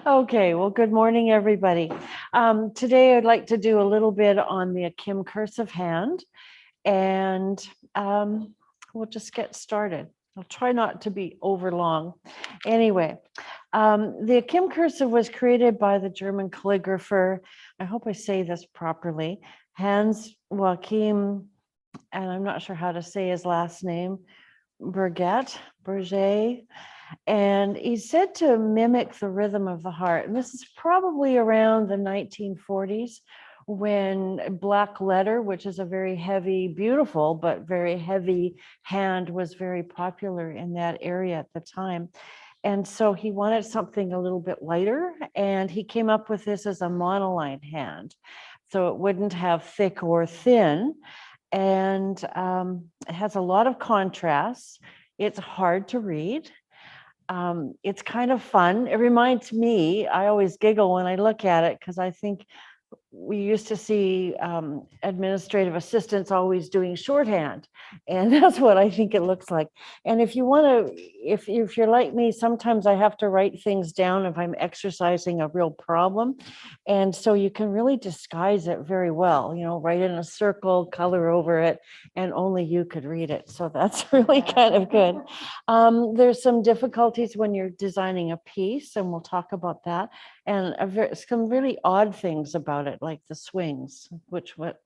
Okay, well, good morning, everybody. Today I'd like to do a little bit on the Akim Cursive hand, and we'll just get started. I'll try not to be over long. Anyway, the Akim Cursive was created by the German calligrapher, I hope I say this properly, Hans Joachim, and I'm not sure how to say his last name, Berget, and he's said to mimic the rhythm of the heart. And this is probably around the 1940s when black letter, which is a very heavy, beautiful, but very heavy hand, was very popular in that area at the time. And so he wanted something a little bit lighter, and he came up with this as a monoline hand. So it wouldn't have thick or thin, and it has a lot of contrast. It's hard to read. It's kind of fun. It reminds me, I always giggle when I look at it because I think we used to see administrative assistants always doing shorthand, and that's what I think it looks like. And if you want to, if you're like me, sometimes I have to write things down if I'm exercising a real problem, and so you can really disguise it very well. You know, write in a circle, color over it, and only you could read it. So that's really kind of good. There's some difficulties when you're designing a piece, and we'll talk about that, and some really odd things about it, like the swings, which what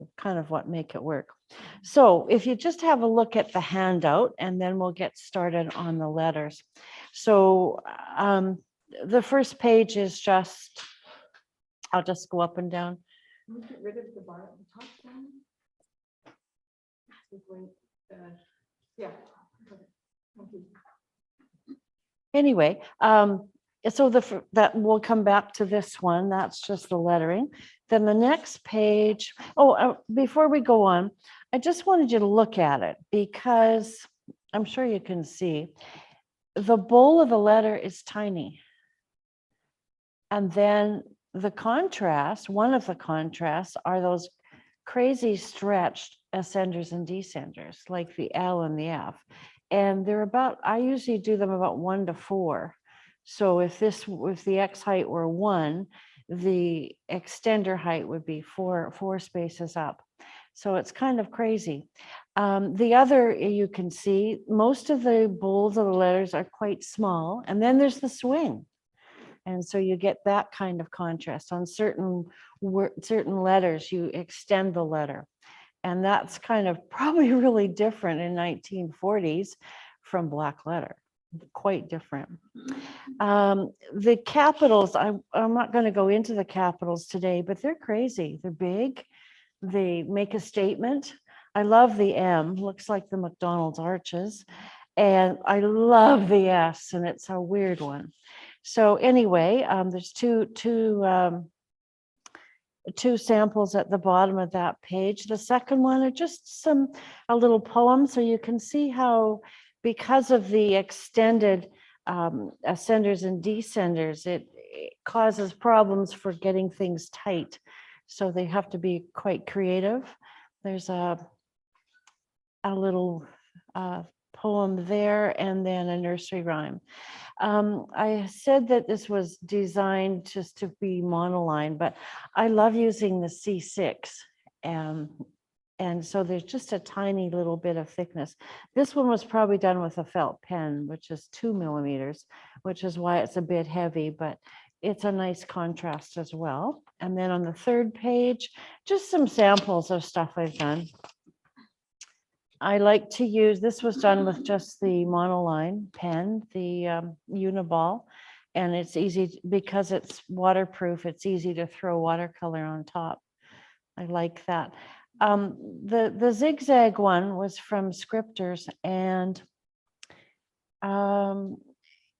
make it work. So if you just have a look at the handout, and then we'll get started on the letters. So the first page is just, I'll just go up and down. Can we get rid of the bar at the top one? Yeah. Thank you. Anyway, so that we'll come back to this one. That's just the lettering. Then the next page. Oh, before we go on, I just wanted you to look at it because I'm sure you can see the bowl of the letter is tiny. And then the contrast, one of the contrasts are those crazy stretched ascenders and descenders, like the L and the F. And they're about, I usually do them about 1 to 4. So if the X height were 1, the extender height would be four spaces up. So it's kind of crazy. The other, you can see, most of the bowls of the letters are quite small. And then there's the swing. And so you get that kind of contrast. On certain letters, you extend the letter. And that's kind of probably really different in 1940s from black letter. Quite different. The capitals, I'm not going to go into the capitals today, but they're crazy. They're big. They make a statement. I love the M, looks like the McDonald's arches. And I love the S, and it's a weird one. So anyway, there's two samples at the bottom of that page. The second one are just a little poem, so you can see how, because of the extended ascenders and descenders, it causes problems for getting things tight. So they have to be quite creative. There's a little poem there, and then a nursery rhyme. I said that this was designed just to be monoline, but I love using the C6. And so there's just a tiny little bit of thickness. This one was probably done with a felt pen, which is 2 millimeters, which is why it's a bit heavy, but it's a nice contrast as well. And then on the third page, just some samples of stuff I've done. I like to use, this was done with just the monoline pen, the Uniball, and it's easy because it's waterproof. It's easy to throw watercolor on top. I like that. The zigzag one was from Scripters, and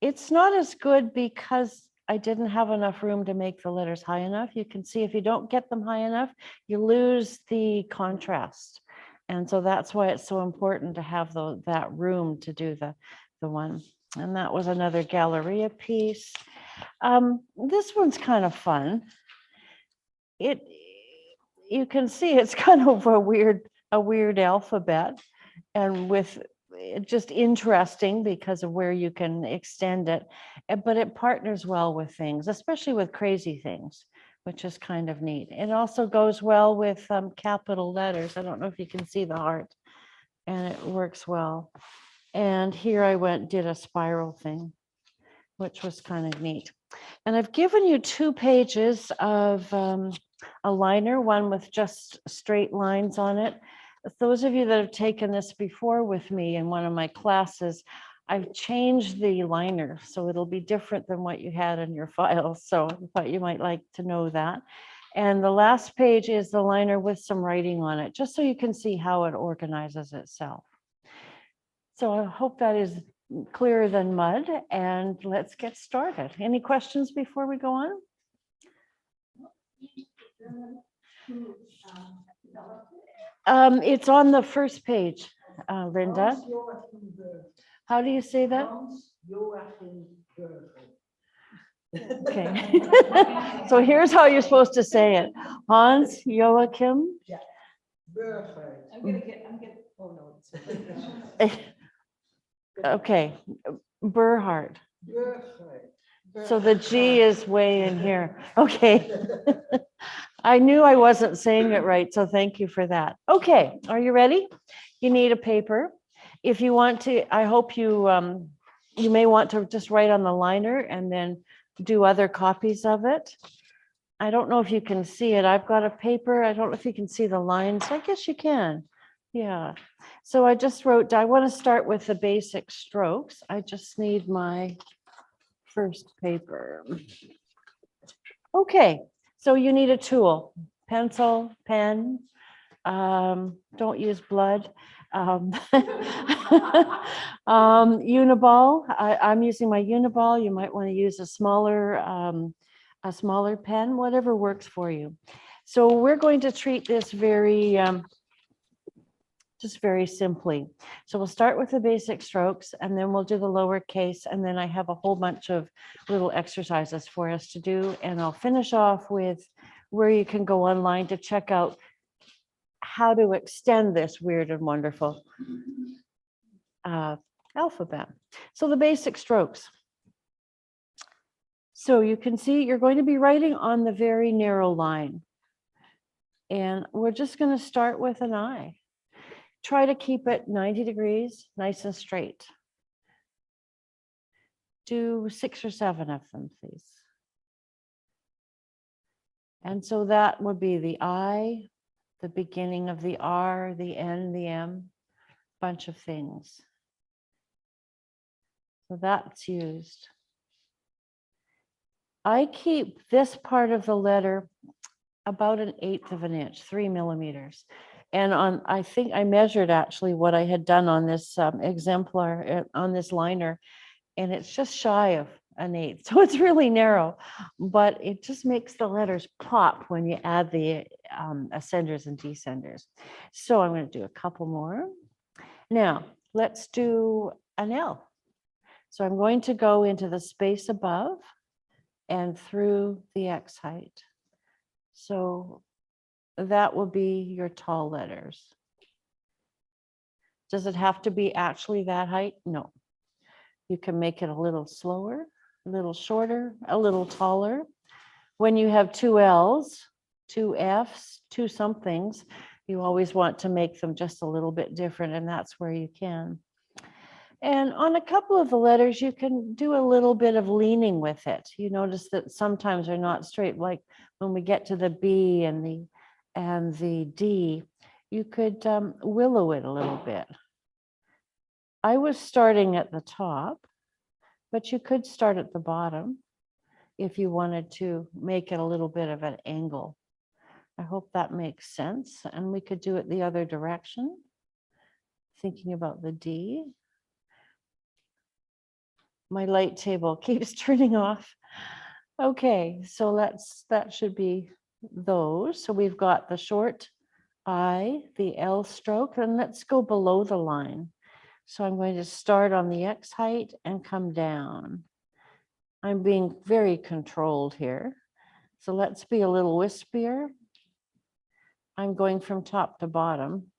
it's not as good because I didn't have enough room to make the letters high enough. You can see if you don't get them high enough, you lose the contrast. And so that's why it's so important to have that room to do the one. And that was another Galleria piece. This one's kind of fun. You can see it's kind of a weird alphabet, and with just interesting because of where you can extend it, but it partners well with things, especially with crazy things, which is kind of neat. It also goes well with capital letters. I don't know if you can see the heart, and it works well. And here I did a spiral thing, which was kind of neat. And I've given you 2 pages of a liner, one with just straight lines on it. Those of you that have taken this before with me in one of my classes, I've changed the liner, so it'll be different than what you had in your files. So I thought you might like to know that. And the last page is the liner with some writing on it, just so you can see how it organizes itself. So I hope that is clearer than mud, and let's get started. Any questions before we go on? It's on the first page, Linda. How do you say that? Okay. So here's how you're supposed to say it. Hans Joachim. Okay, Burhart. So the G is way in here. Okay. I knew I wasn't saying it right, so thank you for that. Okay, are you ready? You need a paper. If you want to, I hope you you may want to just write on the liner and then do other copies of it. I don't know if you can see it. I've got a paper. I don't know if you can see the lines. I guess you can. Yeah. So I just wrote, I want to start with the basic strokes. I just need my first paper. Okay, so you need a tool, pencil, pen, don't use blood. Uniball, I'm using my Uniball. You might want to use a smaller pen, whatever works for you. So we're going to treat this just very simply. So we'll start with the basic strokes, and then we'll do the lowercase, and then I have a whole bunch of little exercises for us to do, and I'll finish off with where you can go online to check out how to extend this weird and wonderful alphabet. So the basic strokes. So you can see you're going to be writing on the very narrow line, and we're just going to start with an I. Try to keep it 90 degrees, nice and straight. Do 6 or 7 of them, please. And so that would be the I, the beginning of the R, the N, the M, bunch of things. So that's used. I keep this part of the letter about 1/8 of an inch, 3 millimeters. And I think I measured actually what I had done on this exemplar, on this liner, and it's just shy of 1/8. So it's really narrow, but it just makes the letters pop when you add the ascenders and descenders. So I'm going to do a couple more. Now, let's do an L. So I'm going to go into the space above and through the X height. So that will be your tall letters. Does it have to be actually that height? No. You can make it a little slower, a little shorter, a little taller. When you have 2 L's, 2 F's, 2 somethings, you always want to make them just a little bit different, and that's where you can. And on a couple of the letters, you can do a little bit of leaning with it. You notice that sometimes they're not straight, like when we get to the B and the D, you could willow it a little bit. I was starting at the top, but you could start at the bottom if you wanted to make it a little bit of an angle. I hope that makes sense. And we could do it the other direction, thinking about the D. My light table keeps turning off. Okay, so that should be those. So we've got the short I, the L stroke, and let's go below the line. So I'm going to start on the X height and come down. I'm being very controlled here. So let's be a little wispier. I'm going from top to bottom.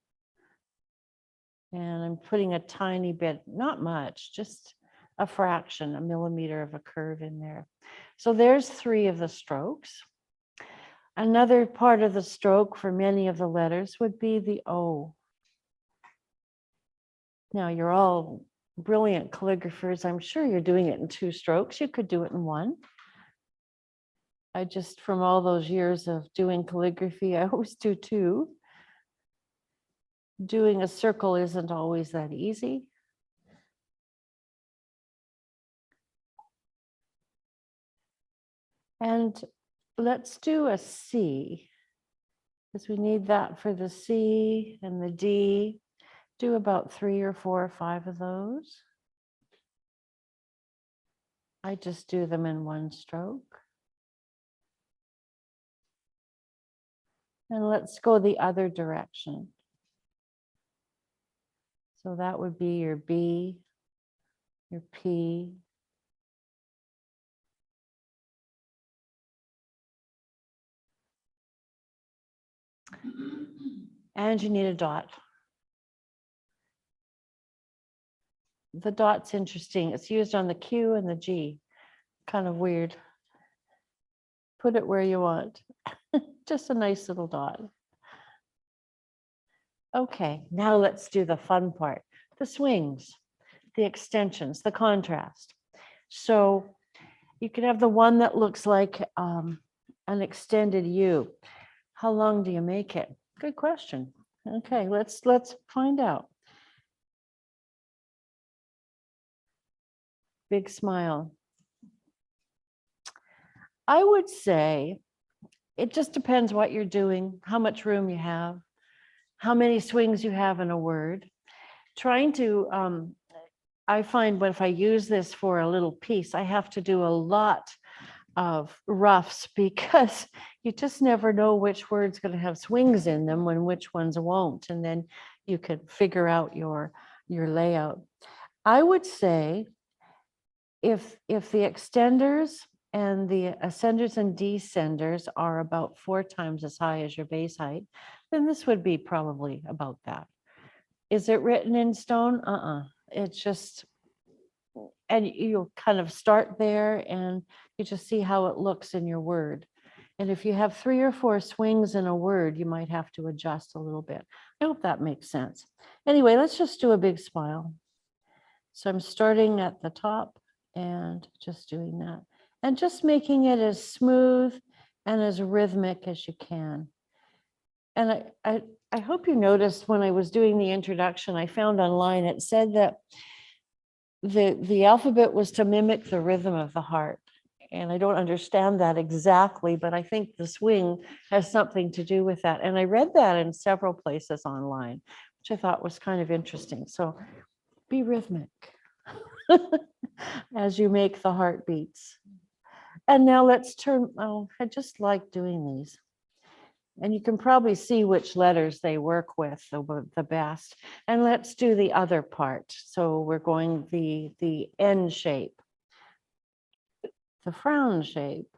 And I'm putting a tiny bit, not much, just a fraction, a millimeter of a curve in there. So there's 3 of the strokes. Another part of the stroke for many of the letters would be the O. Now you're all brilliant calligraphers. I'm sure you're doing it in 2 strokes. You could do it in 1. I just, from all those years of doing calligraphy, I always do 2. Doing a circle isn't always that easy. And let's do a C, because we need that for the C and the D. Do about 3 or 4 or 5 of those. I just do them in 1 stroke. And let's go the other direction. So that would be your B, your P, and you need a dot. The dot's interesting. It's used on the Q and the G. Kind of weird. Put it where you want. Just a nice little dot. Okay, now let's do the fun part. The swings, the extensions, the contrast. So you can have the one that looks like an extended U. How long do you make it? Good question. Okay, let's find out. Big smile. I would say it just depends what you're doing, how much room you have, how many swings you have in a word. Trying to, I find when if I use this for a little piece, I have to do a lot of roughs because you just never know which word's going to have swings in them when which ones won't. And then you can figure out your layout. I would say if the extenders and the ascenders and descenders are about 4 times as high as your base height, then this would be probably about that. Is it written in stone? It's just, and you'll kind of start there and you just see how it looks in your word. And if you have 3 or 4 swings in a word, you might have to adjust a little bit. I hope that makes sense. Anyway, let's just do a big smile. So I'm starting at the top and just doing that. And just making it as smooth and as rhythmic as you can. And I hope you noticed when I was doing the introduction, I found online, it said that the alphabet was to mimic the rhythm of the heart. And I don't understand that exactly, but I think the swing has something to do with that. And I read that in several places online, which I thought was kind of interesting. So be rhythmic as you make the heartbeats. And now let's turn, oh, I just like doing these. And you can probably see which letters they work with the best. And let's do the other part. So we're going the N shape, the frown shape,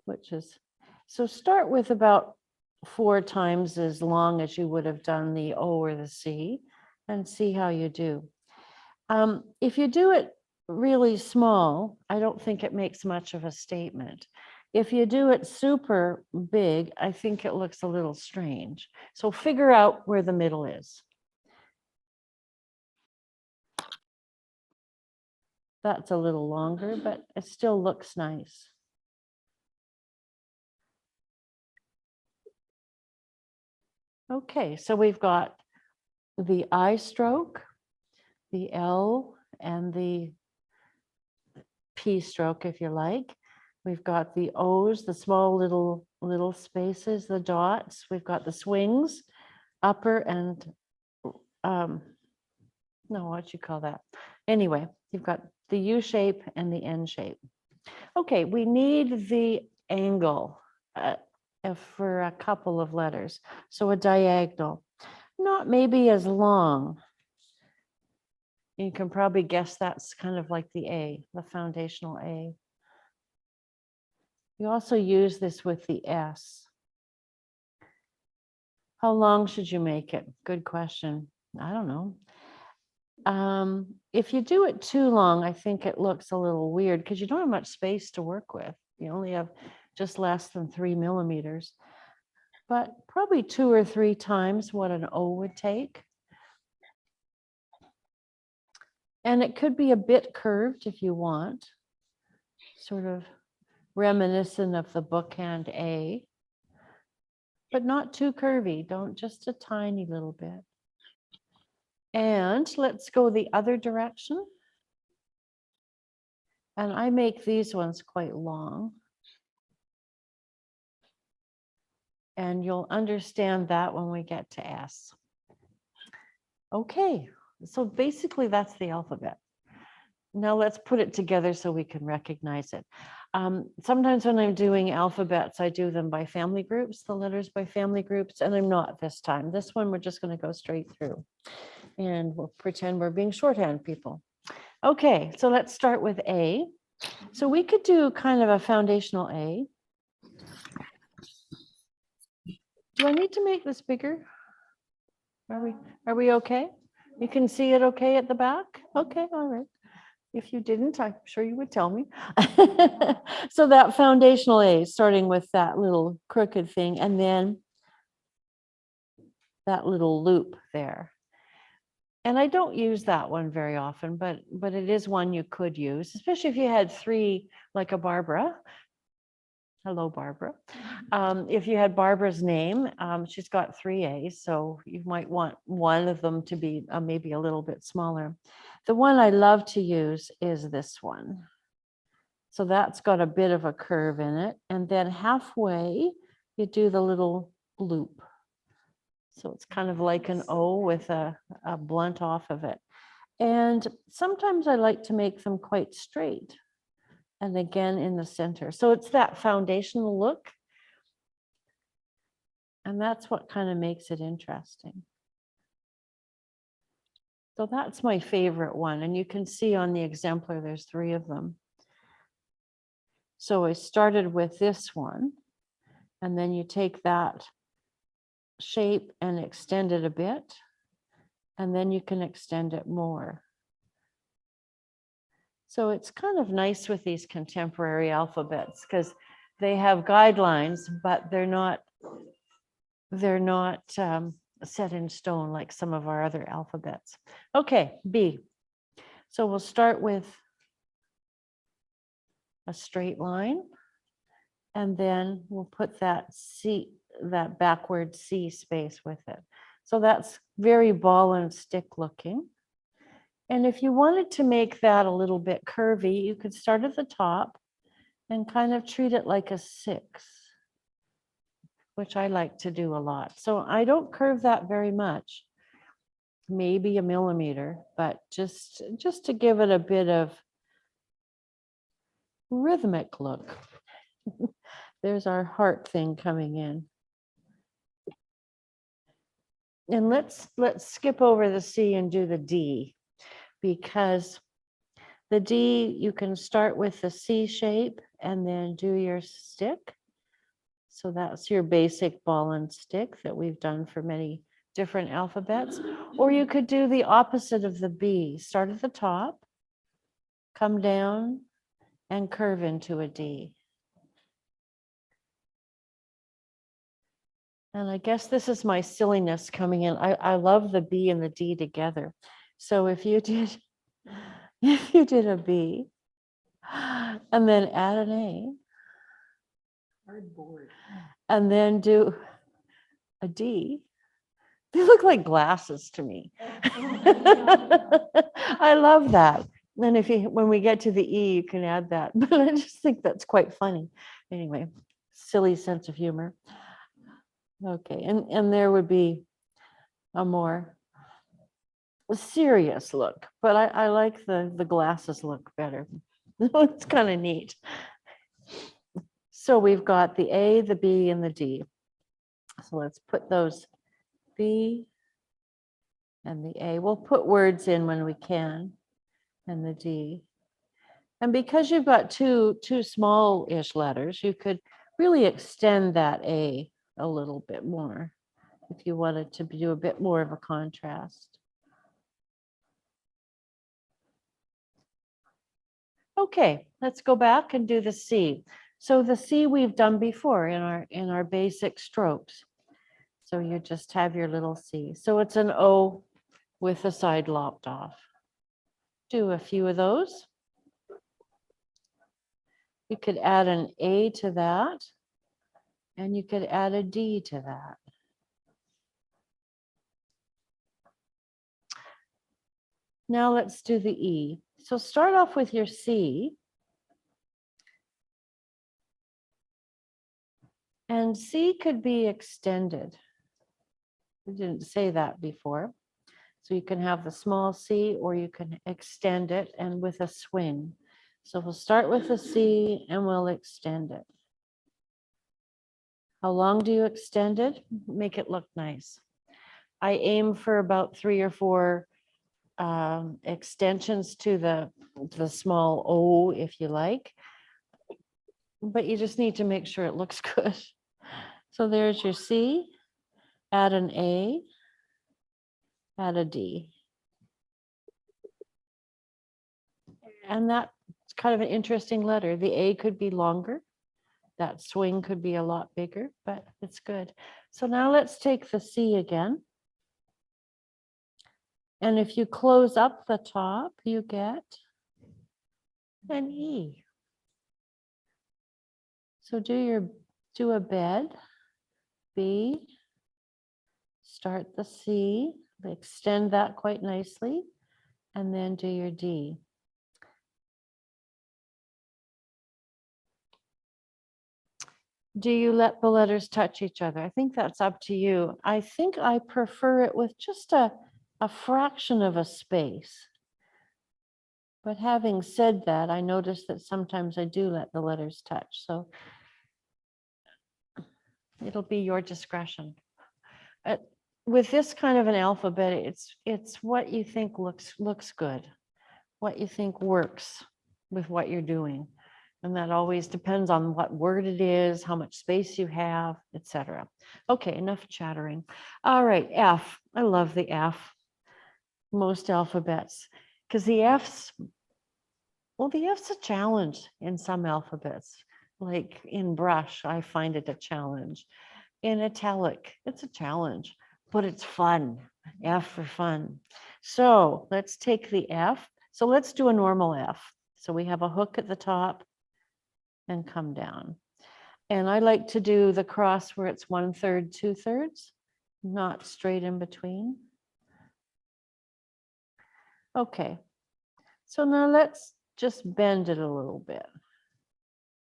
which is, so start with about 4 times as long as you would have done the O or the C and see how you do. If you do it really small, I don't think it makes much of a statement. If you do it super big, I think it looks a little strange. So figure out where the middle is. That's a little longer, but it still looks nice. Okay, so we've got the I stroke, the L, and the P stroke, if you like. We've got the O's, the small little spaces, the dots. We've got the swings, upper and, no, what you call that? Anyway, you've got the U shape and the N shape. Okay, we need the angle for a couple of letters. So a diagonal, not maybe as long. You can probably guess that's kind of like the A, the foundational A. You also use this with the S. How long should you make it? Good question. I don't know. If you do it too long, I think it looks a little weird because you don't have much space to work with. You only have just less than 3 millimeters, but probably 2 or 3 times what an O would take. And it could be a bit curved if you want, sort of reminiscent of the bookhand A, but not too curvy. Don't, just a tiny little bit. And let's go the other direction. And I make these ones quite long. And you'll understand that when we get to S. Okay, so basically that's the alphabet. Now let's put it together so we can recognize it. Sometimes when I'm doing alphabets, I do them by family groups, the letters by family groups, and I'm not this time. This one, we're just going to go straight through and we'll pretend we're being shorthand people. Okay, so let's start with A. So we could do kind of a foundational A. Do I need to make this bigger? Are we okay? You can see it okay at the back? Okay, all right. If you didn't, I'm sure you would tell me. So that foundational A, starting with that little crooked thing, and then that little loop there. And I don't use that one very often, but it is one you could use, especially if you had 3, like a Barbara. Hello, Barbara. If you had Barbara's name, she's got 3 A's, so you might want one of them to be maybe a little bit smaller. The one I love to use is this one. So that's got a bit of a curve in it. And then halfway, you do the little loop. So it's kind of like an O with a blunt off of it. And sometimes I like to make them quite straight. And again in the center. So it's that foundational look. And that's what kind of makes it interesting. So that's my favorite one. And you can see on the exemplar, there's 3 of them. So I started with this one. And then you take that shape and extend it a bit. And then you can extend it more. So it's kind of nice with these contemporary alphabets because they have guidelines, but they're not set in stone like some of our other alphabets. Okay, B. So we'll start with a straight line, and then we'll put that C, that backward C space with it. So that's very ball and stick looking. And if you wanted to make that a little bit curvy, you could start at the top and kind of treat it like a 6, which I like to do a lot. So I don't curve that very much, maybe a millimeter, but just to give it a bit of rhythmic look. There's our heart thing coming in. And let's skip over the C and do the D, because the D, you can start with the C shape and then do your stick. So that's your basic ball and stick that we've done for many different alphabets. Or you could do the opposite of the B. Start at the top, come down, and curve into a D. And I guess this is my silliness coming in. I love the B and the D together. So if you did a B and then add an A, Cardboard. and then do a D, they look like glasses to me. I love that. Then when we get to the E, you can add that. But I just think that's quite funny. Anyway, silly sense of humor. Okay, and there would be a more serious look, but I like the glasses look better. It's kind of neat. So we've got the A, the B, and the D. So let's put those B and the A. We'll put words in when we can, and the D. And because you've got two small-ish letters, you could really extend that A a little bit more if you wanted to do a bit more of a contrast. Okay, let's go back and do the C. So the C we've done before in our basic strokes. So you just have your little C. So it's an O with the side lopped off. Do a few of those. You could add an A to that, and you could add a D to that. Now let's do the E. So start off with your C. And C could be extended. We didn't say that before. So you can have the small C or you can extend it and with a swing. So we'll start with the C and we'll extend it. How long do you extend it? Make it look nice. I aim for about 3 or 4 extensions to the small O if you like, but you just need to make sure it looks good. So there's your C, add an A, add a D. And that's kind of an interesting letter. The A could be longer. That swing could be a lot bigger, but it's good. So now let's take the C again. And if you close up the top, you get an E. So do a bed, B, start the C, extend that quite nicely, and then do your D. Do you let the letters touch each other? I think that's up to you. I think I prefer it with just a fraction of a space. But having said that, I notice that sometimes I do let the letters touch. So it'll be your discretion. With this kind of an alphabet, it's what you think looks good, what you think works with what you're doing. And that always depends on what word it is, how much space you have, etc. Okay, enough chattering. All right, F. I love the F. Most alphabets, because the F's a challenge in some alphabets. Like in brush, I find it a challenge. In italic, it's a challenge, but it's fun. F for fun. So let's take the F. So let's do a normal F. So we have a hook at the top and come down. And I like to do the cross where it's 1/3, 2/3, not straight in between. Okay, so now let's just bend it a little bit.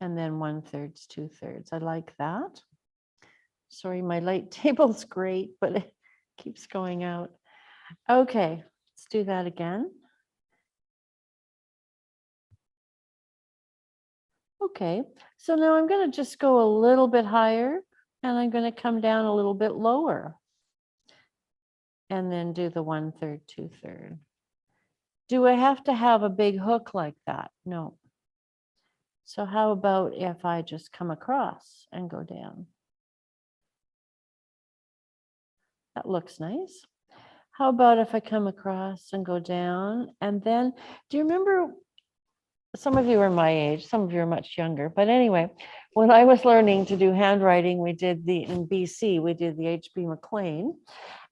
And then 1/3, 2/3. I like that. Sorry, my light table's great, but it keeps going out. Okay, let's do that again. Okay, so now I'm going to just go a little bit higher and I'm going to come down a little bit lower. And then do the 1/3, 2/3. Do I have to have a big hook like that? No. So how about if I just come across and go down? That looks nice. How about if I come across and go down and then, do you remember, some of you are my age, some of you are much younger, but anyway, when I was learning to do handwriting, in BC, we did the H.B. McLean.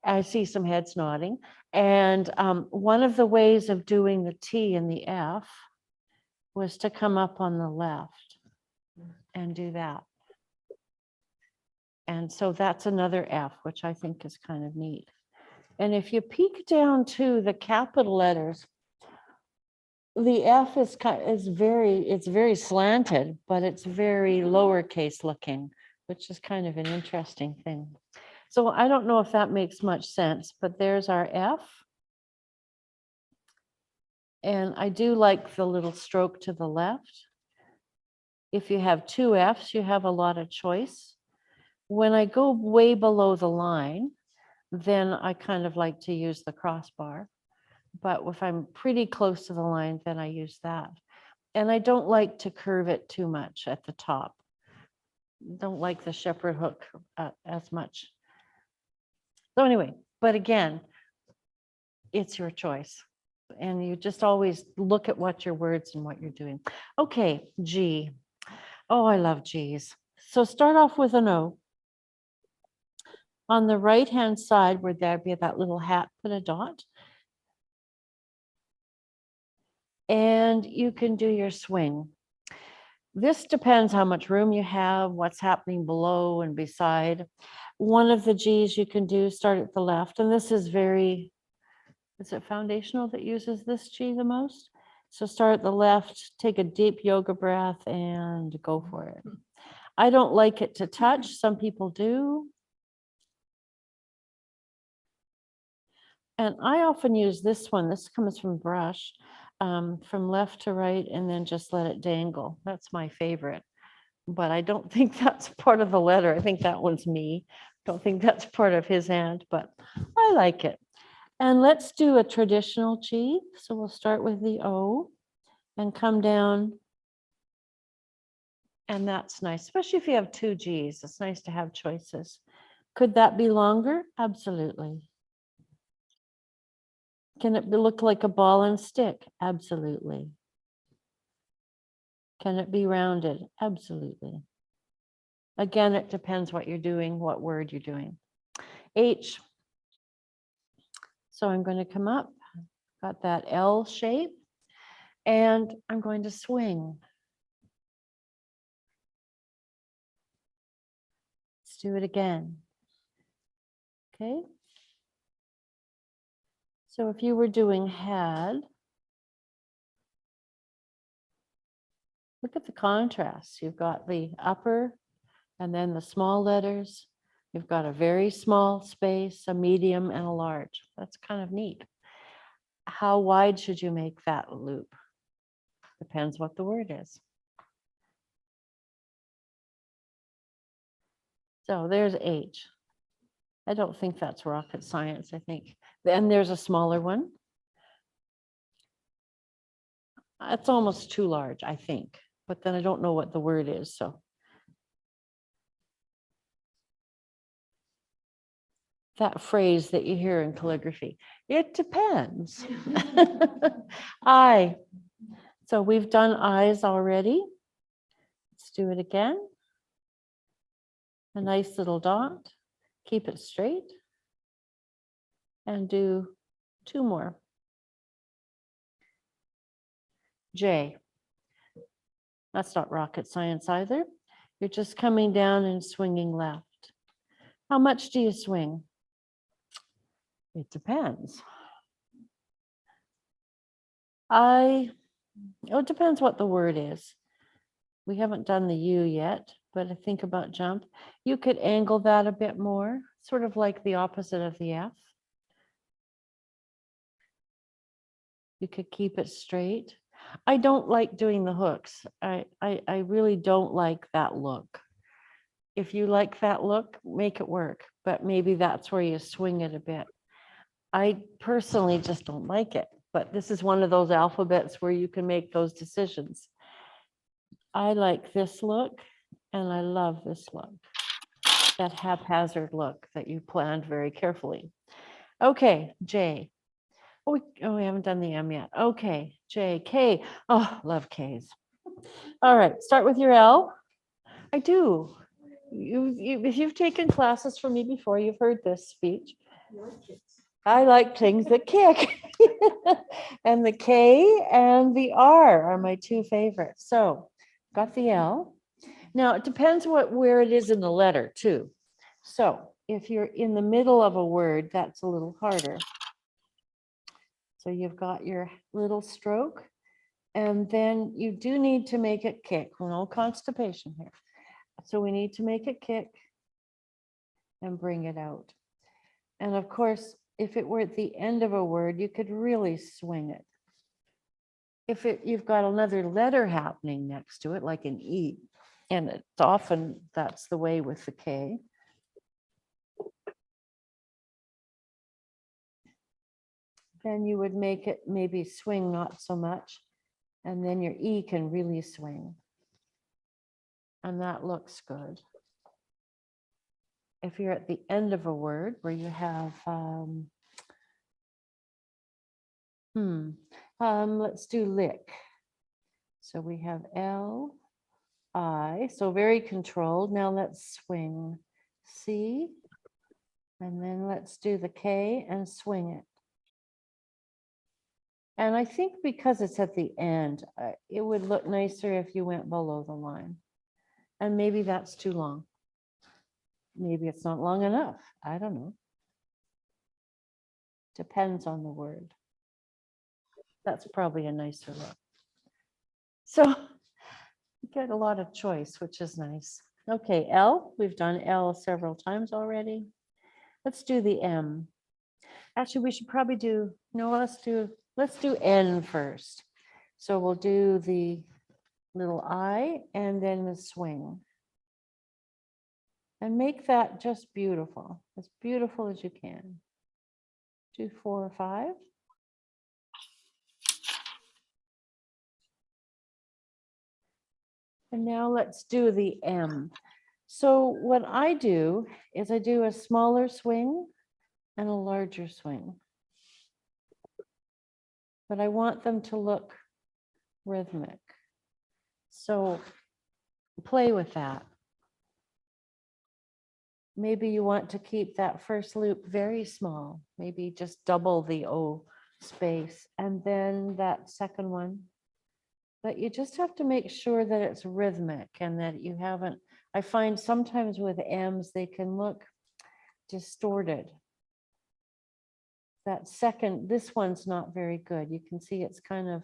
I see some heads nodding. And one of the ways of doing the T and the F was to come up on the left and do that. And so that's another F, which I think is kind of neat. And if you peek down to the capital letters, the F is very slanted, but it's very lowercase looking, which is kind of an interesting thing. So I don't know if that makes much sense, but there's our F. And I do like the little stroke to the left. If you have 2 Fs, you have a lot of choice. When I go way below the line, then I kind of like to use the crossbar. But if I'm pretty close to the line, then I use that. And I don't like to curve it too much at the top. Don't like the shepherd hook as much. So anyway, but again, it's your choice. And you just always look at what your words and what you're doing. Okay, G. Oh, I love G's. So start off with an O. On the right-hand side, where there'd be that little hat, put a dot. And you can do your swing. This depends how much room you have, what's happening below and beside. One of the G's you can do, start at the left. And this is very, is it foundational that uses this G the most? So start at the left, take a deep yoga breath and go for it. I don't like it to touch. Some people do. And I often use this one. This comes from brush, from left to right, and then just let it dangle. That's my favorite. But I don't think that's part of the letter. I think that one's me. Don't think that's part of his hand, but I like it. And let's do a traditional G. So we'll start with the O and come down. And that's nice, especially if you have two Gs. It's nice to have choices. Could that be longer? Absolutely. Can it look like a ball and stick? Absolutely. Can it be rounded? Absolutely. Again, it depends what you're doing, what word you're doing. H. So I'm going to come up, got that L shape, and I'm going to swing. Let's do it again. Okay. So if you were doing had, look at the contrast. You've got the upper and then the small letters. You've got a very small space, a medium, and a large. That's kind of neat. How wide should you make that loop? Depends what the word is. So there's H. I don't think that's rocket science, I think. Then there's a smaller one. It's almost too large, I think, but then I don't know what the word is, so. That phrase that you hear in calligraphy, it depends. I. So we've done eyes already. Let's do it again. A nice little dot. Keep it straight. And do two more. J. That's not rocket science either. You're just coming down and swinging left. How much do you swing? It depends. It depends what the word is. We haven't done the U yet, but I think about jump. You could angle that a bit more, sort of like the opposite of the F. You could keep it straight. I don't like doing the hooks. I really don't like that look. If you like that look, make it work, but maybe that's where you swing it a bit. I personally just don't like it, but this is one of those alphabets where you can make those decisions. I like this look and I love this look, that haphazard look that you planned very carefully. Okay, J. Oh, we haven't done the M yet. Okay, J, K. Oh, love Ks. All right, start with your L. I do. If you've taken classes from me before, you've heard this speech. I like things that kick. And the K and the R are my two favorites. So got the L. Now it depends where it is in the letter too. So if you're in the middle of a word, that's a little harder. So you've got your little stroke, and then you do need to make it kick. No constipation here. So we need to make it kick and bring it out. And of course, if it were at the end of a word, you could really swing it. If you've got another letter happening next to it, like an E, and it's often that's the way with the K. Then you would make it maybe swing not so much, and then your E can really swing. And that looks good. If you're at the end of a word where you have Let's do lick. So we have L, I, so very controlled. Now let's swing C, and then let's do the K and swing it. And I think because it's at the end, it would look nicer if you went below the line. And maybe that's too long. Maybe it's not long enough. I don't know. Depends on the word. That's probably a nicer look. So you get a lot of choice, which is nice. Okay, L, we've done L several times already. Let's do the M. Actually, we should probably do, no, let's do N first. So we'll do the little I and then the swing. And make that just beautiful, as beautiful as you can. Do 4 or 5. And now let's do the M. So what I do is I do a smaller swing and a larger swing. But I want them to look rhythmic. So play with that. Maybe you want to keep that first loop very small, maybe just double the O space, and then that second one. But you just have to make sure that it's rhythmic and that you haven't, I find sometimes with M's, they can look distorted. That second, this one's not very good. You can see it's kind of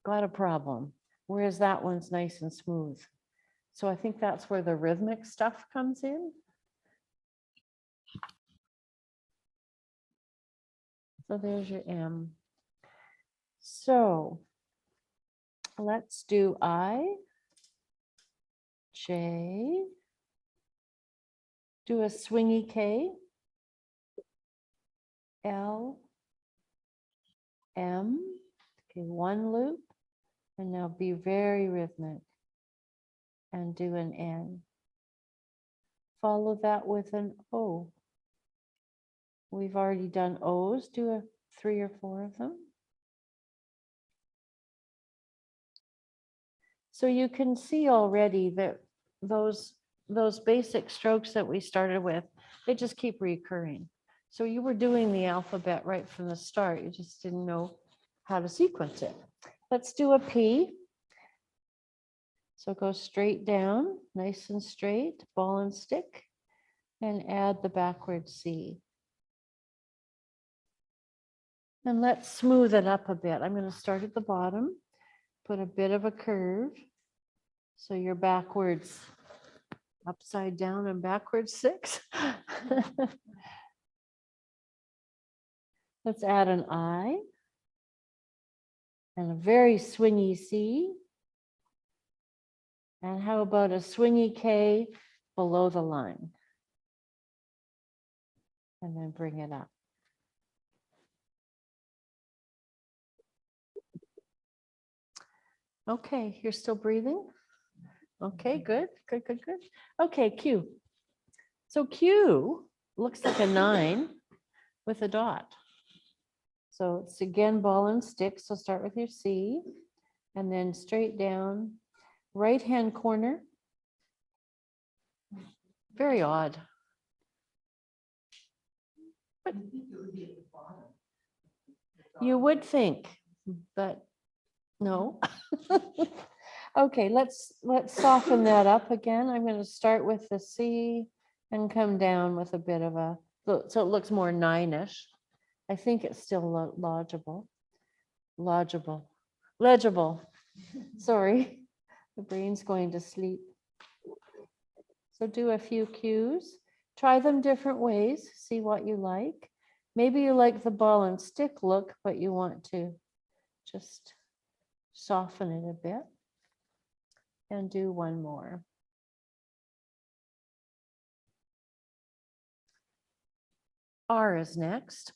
got a problem, whereas that one's nice and smooth. So I think that's where the rhythmic stuff comes in. So there's your M. So let's do I, J, do a swingy K, L, M, okay, one loop, and now be very rhythmic and do an N. Follow that with an O. We've already done O's, do a 3 or 4 of them. So you can see already that those basic strokes that we started with, they just keep recurring. So you were doing the alphabet right from the start. You just didn't know how to sequence it. Let's do a P. So go straight down, nice and straight, ball and stick, and add the backward C. And let's smooth it up a bit. I'm going to start at the bottom, put a bit of a curve. So you're backwards, upside down and backwards 6. Let's add an I and a very swingy C. And how about a swingy K below the line? And then bring it up. Okay, you're still breathing? Okay, good, good, good, good. Okay, Q. So Q looks like a 9 with a dot. So it's again ball and stick. So start with your C and then straight down, right hand corner. Very odd. But you would think, but no. Okay, let's soften that up again. I'm going to start with the C and come down with a bit of a, so it looks more 9-ish. I think it's still legible. Sorry, the brain's going to sleep. So do a few cues, try them different ways, see what you like. Maybe you like the ball and stick look, but you want to just soften it a bit. And do one more. R is next.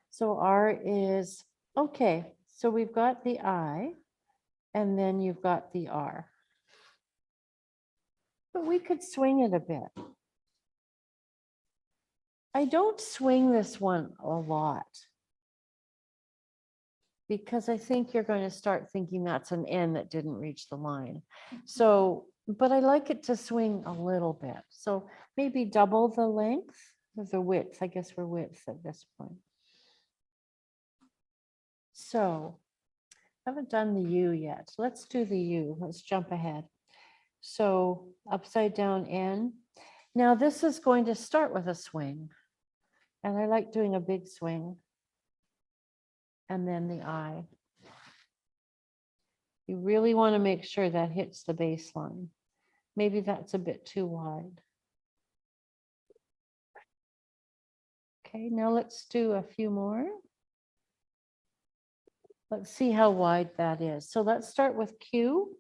So R is, okay, so we've got the I, and then you've got the R. But we could swing it a bit. I don't swing this one a lot. because I think you're going to start thinking that's an N that didn't reach the line. So, but I like it to swing a little bit. So maybe double the length or the width. I guess we're width at this point. So I haven't done the U yet. Let's do the U. Let's jump ahead. So upside down N. Now this is going to start with a swing. And I like doing a big swing. And then the I. You really want to make sure that hits the baseline. Maybe that's a bit too wide. Okay, now let's do a few more. Let's see how wide that is. So let's start with Q.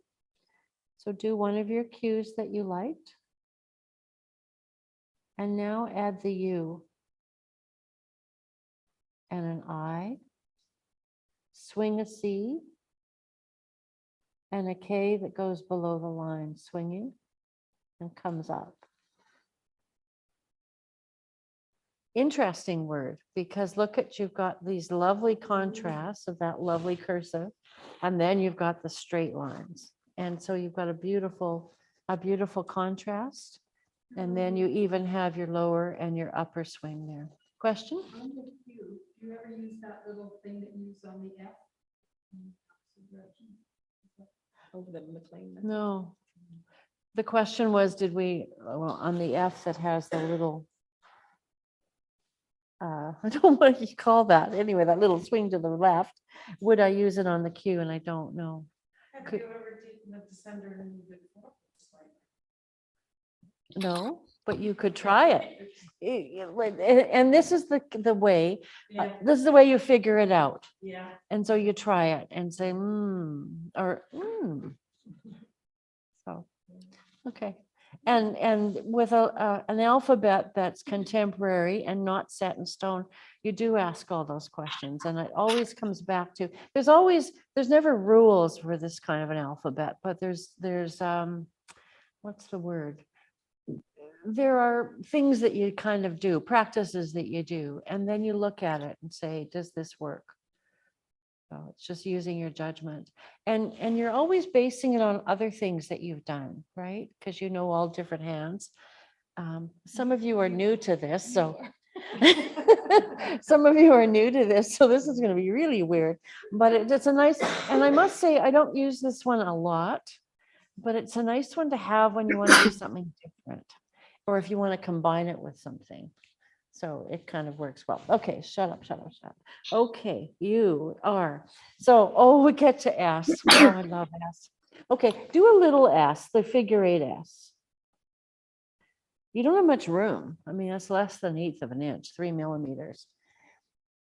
So do one of your Qs that you liked. And now add the U and an I. Swing a C and a K that goes below the line, swinging and comes up. Interesting word, because look at, you've got these lovely contrasts of that lovely cursive, and then you've got the straight lines. And so you've got a beautiful contrast. And then you even have your lower and your upper swing there. Question? On the Q, do you ever use that little thing that you use on the F? Over the McLean. No. The question was, did we, well, on the F that has the little, I don't know what you call that. Anyway, that little swing to the left, would I use it on the Q? And I don't know. Have Could- you ever taken the descender and moved it forward? No, but you could try it. And this is the way, Yeah, this is the way you figure it out. yeah. And so you try it and say, or So, okay. And with an alphabet that's contemporary and not set in stone, you do ask all those questions. And it always comes back to, there's never rules for this kind of an alphabet, but there's what's the word? There are things that you kind of do, practices that you do, and then you look at it and say, does this work? So it's just using your judgment. And you're always basing it on other things that you've done, right? Because you know all different hands. Some of you are new to this, so some of you are new to this, so this is going to be really weird. But it's a nice, and I must say, I don't use this one a lot, but it's a nice one to have when you want to do something different, or if you want to combine it with something. So it kind of works well. Okay, shut up. Okay, you are. So, we get to S. Oh, I love S. Okay, do a little S, the figure 8 S. You don't have much room. I mean, that's less than 1/8 of an inch, 3 millimeters.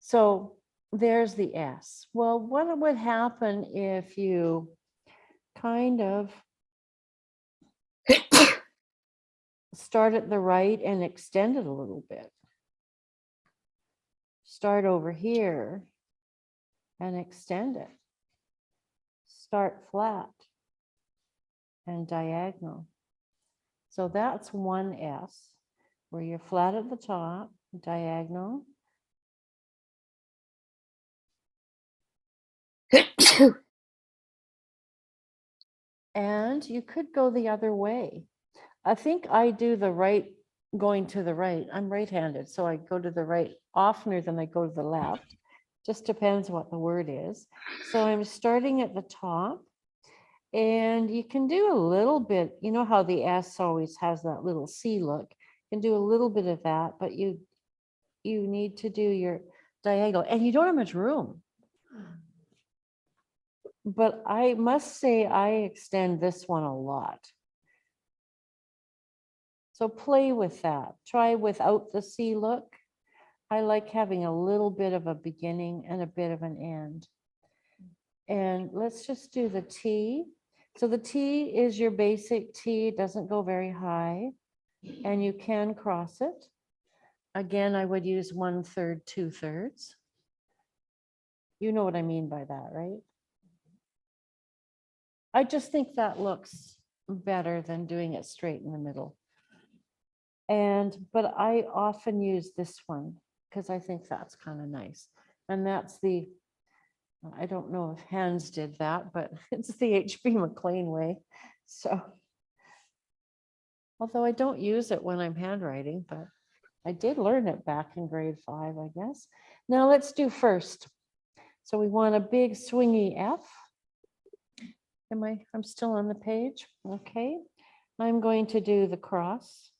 So there's the S. Well, what would happen if you kind of start at the right and extend it a little bit? Start over here and extend it. Start flat and diagonal. So that's one S, where you're flat at the top, diagonal. And you could go the other way. I think I do the right, going to the right. I'm right-handed, so I go to the right oftener than I go to the left. Just depends what the word is. So I'm starting at the top, and you can do a little bit, you know how the S always has that little C look. You can do a little bit of that, but you need to do your diagonal, and you don't have much room. But I must say I extend this one a lot. So play with that. Try without the C look. I like having a little bit of a beginning and a bit of an end. And let's just do the T. So the T is your basic T, it doesn't go very high, and you can cross it. Again, I would use 1/3, 2/3. You know what I mean by that, right? I just think that looks better than doing it straight in the middle. But I often use this one because I think that's kind of nice. And that's the I don't know if Hans did that, but it's the H.B. McLean way. So, although I don't use it when I'm handwriting, but I did learn it back in grade 5, I guess. Now let's do first. So we want a big swingy F. I'm still on the page. Okay. I'm going to do the cross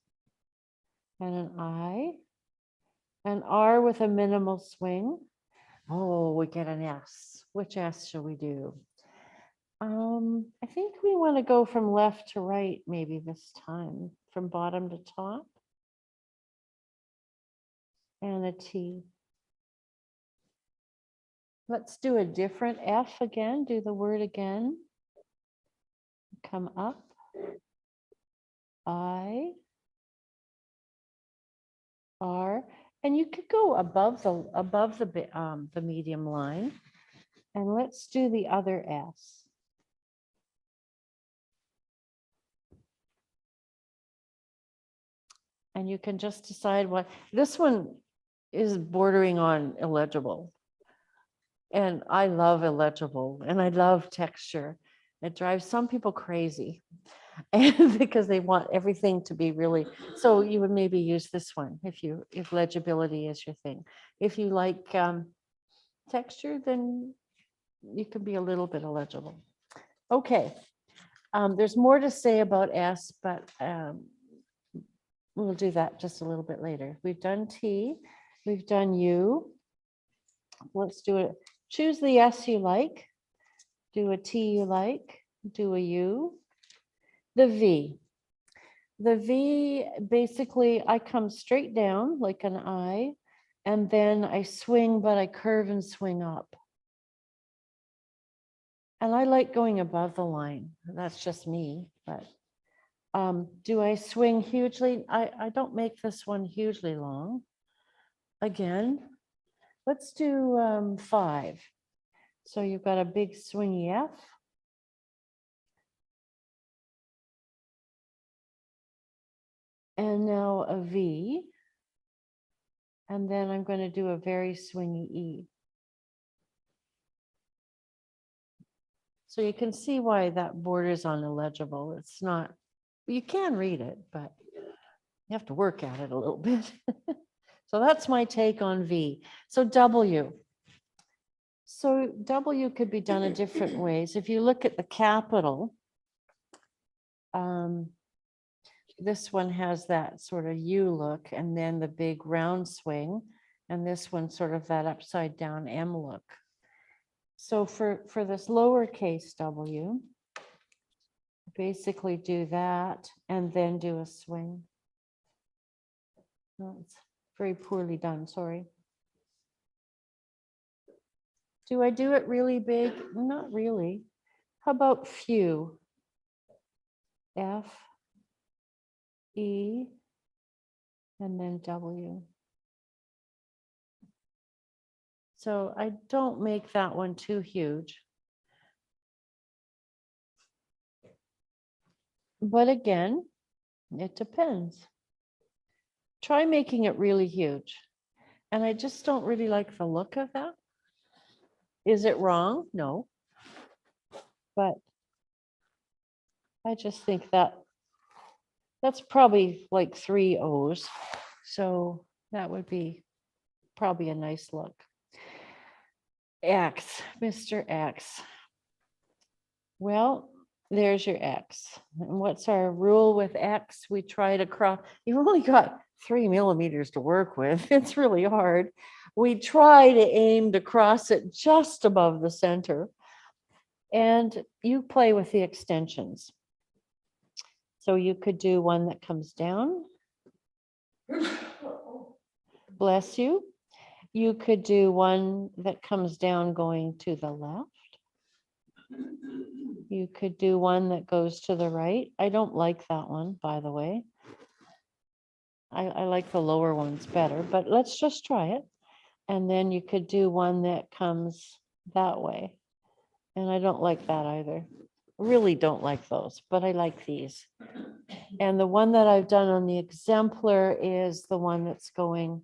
and an I, an R with a minimal swing. Oh, we get an S. Which S shall we do? I think we want to go from left to right maybe this time, from bottom to top. And a T. Let's do a different F again, do the word again. Come up. I, R, and you could go above the medium line. And let's do the other S. And you can just decide what, this one is bordering on illegible. And I love illegible and I love texture. It drives some people crazy and because they want everything to be really, so you would maybe use this one if legibility is your thing. If you like texture, then you can be a little bit illegible. Okay, there's more to say about S, but we'll do that just a little bit later. We've done T, we've done U. Let's do it. Choose the S you like, do a T you like, do a U. The V. The V, basically, I come straight down like an I, and then I swing, but I curve and swing up. And I like going above the line. That's just me, but do I swing hugely? I don't make this one hugely long. Again, let's do 5. So you've got a big swingy F. And now a V. And then I'm going to do a very swingy E. So you can see why that borders on illegible. It's not, you can read it, but you have to work at it a little bit. So that's my take on V. So W. So W could be done in different ways. If you look at the capital, this one has that sort of U look and then the big round swing. And this one sort of that upside down M look. So for this lowercase w, basically do that and then do a swing. No, it's very poorly done, sorry. Do I do it really big? Not really. How about few? F, E, and then W. So I don't make that one too huge. But again, it depends. Try making it really huge. And I just don't really like the look of that. Is it wrong? No. But I just think that that's probably like 3 O's. So that would be probably a nice look. X, Mr. X. Well, there's your X. And what's our rule with X? We try to cross. You've only got 3 millimeters to work with. It's really hard. We try to aim to cross it just above the center. And you play with the extensions. So you could do one that comes down. Bless you. You could do one that comes down going to the left. You could do one that goes to the right. I don't like that one, by the way. I like the lower ones better, but let's just try it. And then you could do one that comes that way. And I don't like that either. Really don't like those, but I like these. And the one that I've done on the exemplar is the one that's going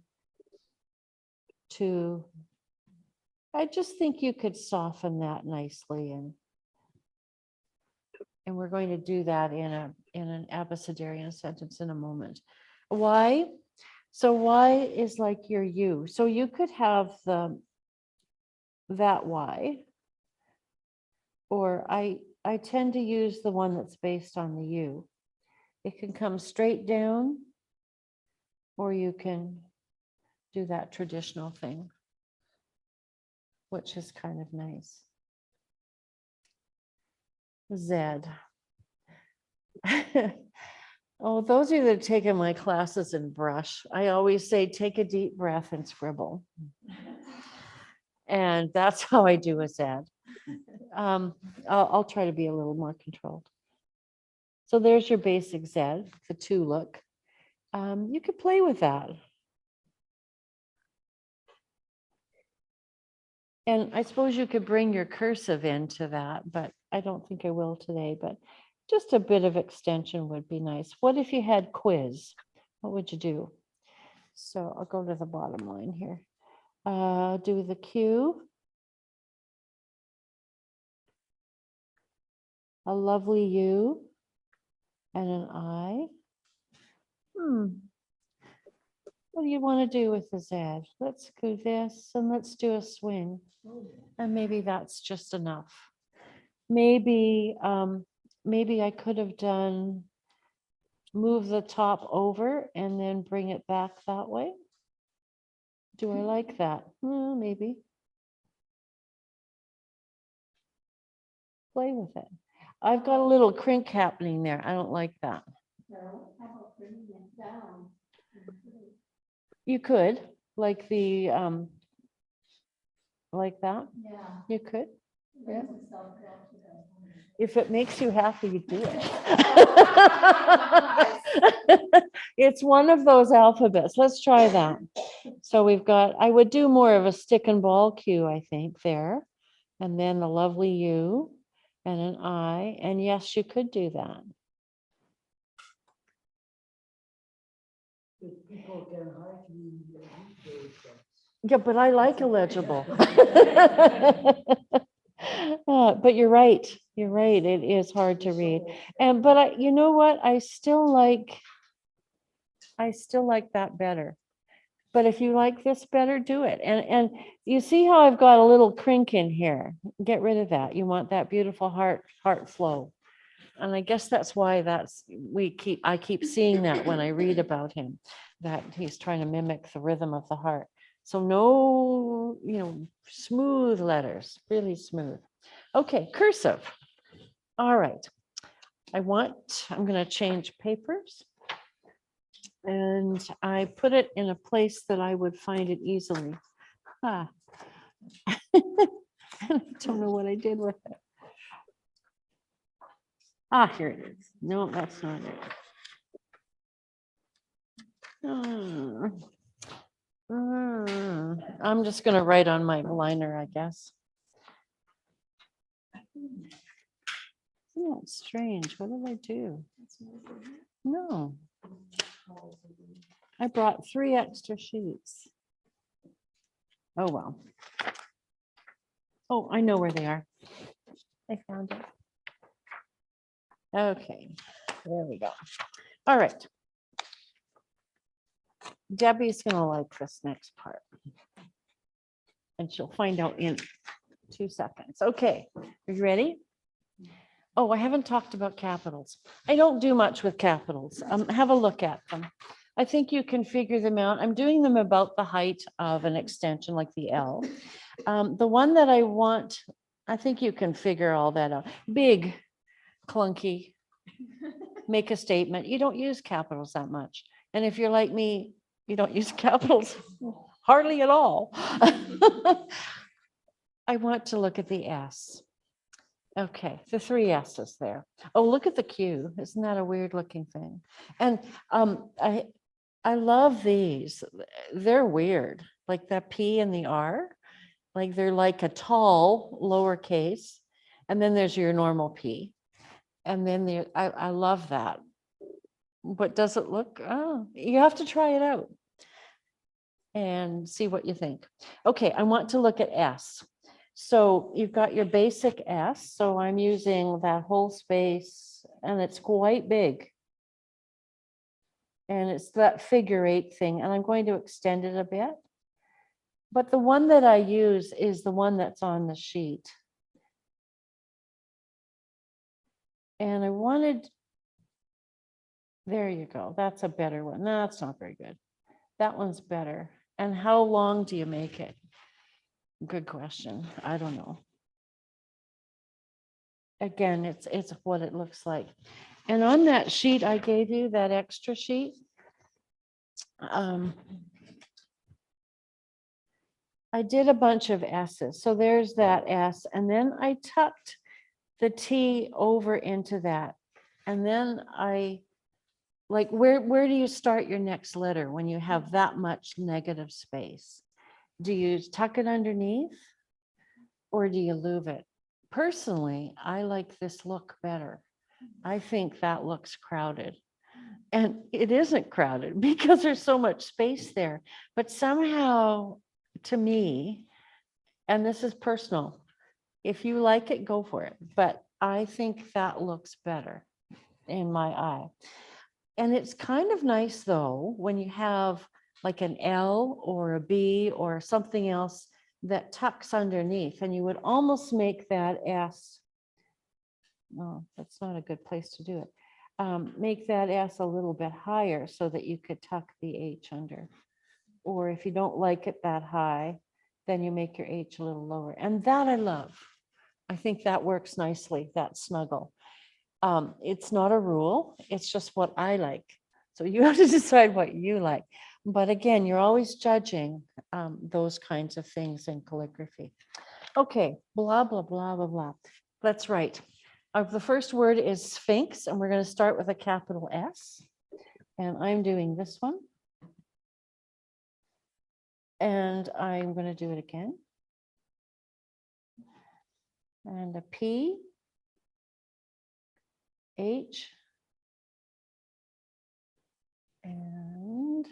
to I just think you could soften that nicely, and we're going to do that in an abecedarian sentence in a moment. Why? So why is like your you. So you could have that why, or I tend to use the one that's based on the you. It can come straight down, or you can do that traditional thing, which is kind of nice. Z. Oh, those of you that have taken my classes in brush, I always say, take a deep breath and scribble. And that's how I do a Z. I'll try to be a little more controlled. So there's your basic Z, the two look. You could play with that. And I suppose you could bring your cursive into that, but I don't think I will today, but just a bit of extension would be nice. What if you had quiz? What would you do? So I'll go to the bottom line here. Do the Q. A lovely U and an I. What do you want to do with the Z? Let's do this and let's do a swing. And maybe that's just enough. Maybe maybe I could have done move the top over and then bring it back that way. Do I like that? Maybe. Play with it. I've got a little crink happening there. I don't like that. No, how about bringing it down? You could, like the like that. Yeah. You could. Yeah. Brings itself down to that. If it makes you happy, you do it. It's one of those alphabets. Let's try that. So we've got, I would do more of a stick and ball cue, I think, there. And then the lovely U and an I. And yes, you could do that. Yeah, but I like illegible. But you're right. You're right. It is hard to read. But you know what? I still like that better. But if you like this better, do it. And you see how I've got a little crink in here. Get rid of that. You want that beautiful heart flow. And I guess that's why I keep seeing that when I read about him, that he's trying to mimic the rhythm of the heart. So no, smooth letters, really smooth. Okay, cursive. All right. I'm going to change papers. And I put it in a place that I would find it easily. I don't know what I did with it. Here it is. No, that's not it. I'm just going to write on my liner, I guess. Isn't that strange? What did I do? No. I brought 3 extra sheets. Oh, well. Oh, I know where they are. I found it. Okay, there we go. All right. Debbie's going to like this next part. And she'll find out in 2 seconds. Okay, are you ready? Oh, I haven't talked about capitals. I don't do much with capitals. Have a look at them. I think you can figure them out. I'm doing them about the height of an extension like the L. The one that I want, I think you can figure all that out. Big, clunky, make a statement. You don't use capitals that much. And if you're like me, you don't use capitals hardly at all. I want to look at the S. Okay, the 3 S's there. Oh, look at the Q. Isn't that a weird looking thing? And I love these. They're weird, like that P and the R. Like they're like a tall lowercase, and then there's your normal P. And then I love that. But does it look? Oh, you have to try it out. and see what you think. Okay, I want to look at S. So you've got your basic S. So I'm using that whole space and it's quite big. And it's that figure 8 thing, and I'm going to extend it a bit. But the one that I use is the one that's on the sheet. And I wanted, there you go. That's a better one. No, that's not very good. That one's better. And how long do you make it? Good question. I don't know. Again, it's what it looks like. And on that sheet I gave you, that extra sheet, I did a bunch of S's. So there's that S, and then I tucked the T over into that. And then like, where do you start your next letter when you have that much negative space? Do you tuck it underneath or do you leave it? Personally, I like this look better. I think that looks crowded. And it isn't crowded because there's so much space there. But somehow, to me, and this is personal, if you like it, go for it. But I think that looks better in my eye. And it's kind of nice though, when you have like an L or a B or something else that tucks underneath, and you would almost make that S. No, that's not a good place to do it. Make that S a little bit higher so that you could tuck the H under. Or if you don't like it that high, then you make your H a little lower. And that I love. I think that works nicely, that snuggle. It's not a rule, it's just what I like. So you have to decide what you like. But again, you're always judging those kinds of things in calligraphy. Okay, blah, blah, blah, blah, blah. That's right. The first word is Sphinx, and we're going to start with a capital S. And I'm doing this one. And I'm going to do it again. And a P, H, and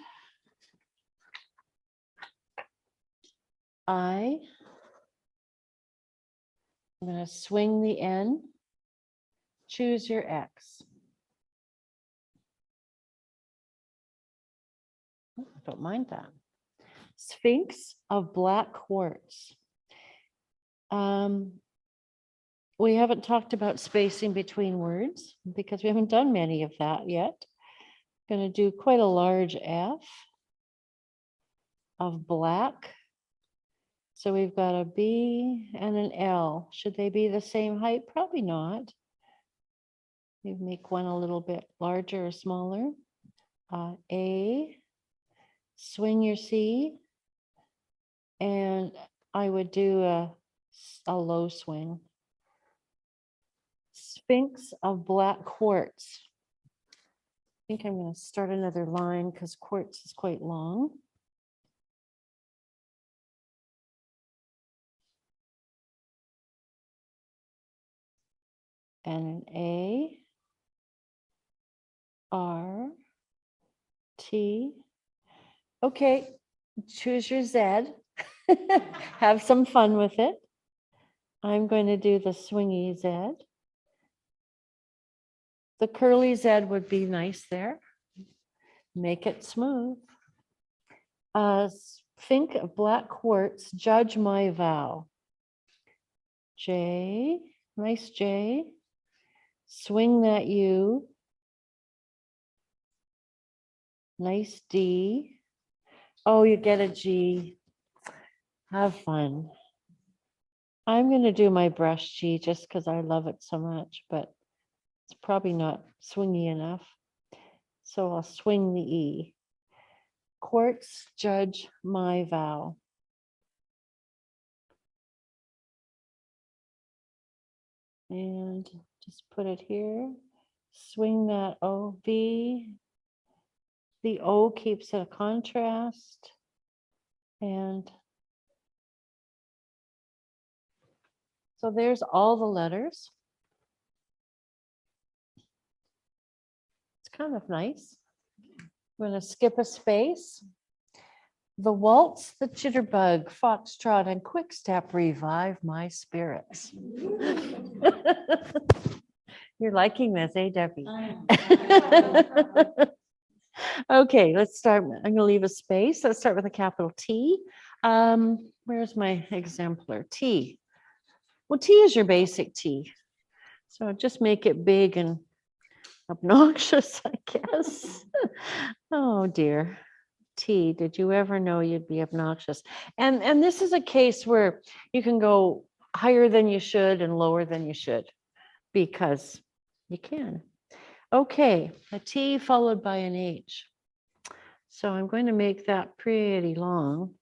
I. I'm going to swing the N, choose your X. I don't mind that. Sphinx of black quartz. We haven't talked about spacing between words because we haven't done many of that yet. Going to do quite a large F of black. So we've got a B and an L. Should they be the same height? Probably not. You make one a little bit larger or smaller. A, swing your C, and I would do a low swing. Sphinx of black quartz. I think I'm going to start another line because quartz is quite long. And an A, R, T. Okay, choose your Z. Have some fun with it. I'm going to do the swingy Z. The curly Z would be nice there. Make it smooth. Think of black quartz, judge my vow. J, nice J. Swing that U. Nice D. Oh, you get a G. Have fun. I'm going to do my brush G just because I love it so much, but it's probably not swingy enough. So I'll swing the E. Quartz, judge my vow. And just put it here. Swing that O, V. The O keeps it a contrast. And so there's all the letters. It's kind of nice. I'm going to skip a space. The waltz, the jitterbug, foxtrot, and quick step revive my spirits. You're liking this, eh, Debbie? Okay, let's start. I'm going to leave a space. Let's start with a capital T. Where's my exemplar? T. Well, T is your basic T. So just make it big and obnoxious, I guess. Oh dear. T, did you ever know you'd be obnoxious? And this is a case where you can go higher than you should and lower than you should, because you can. Okay, a T followed by an H. So I'm going to make that pretty long.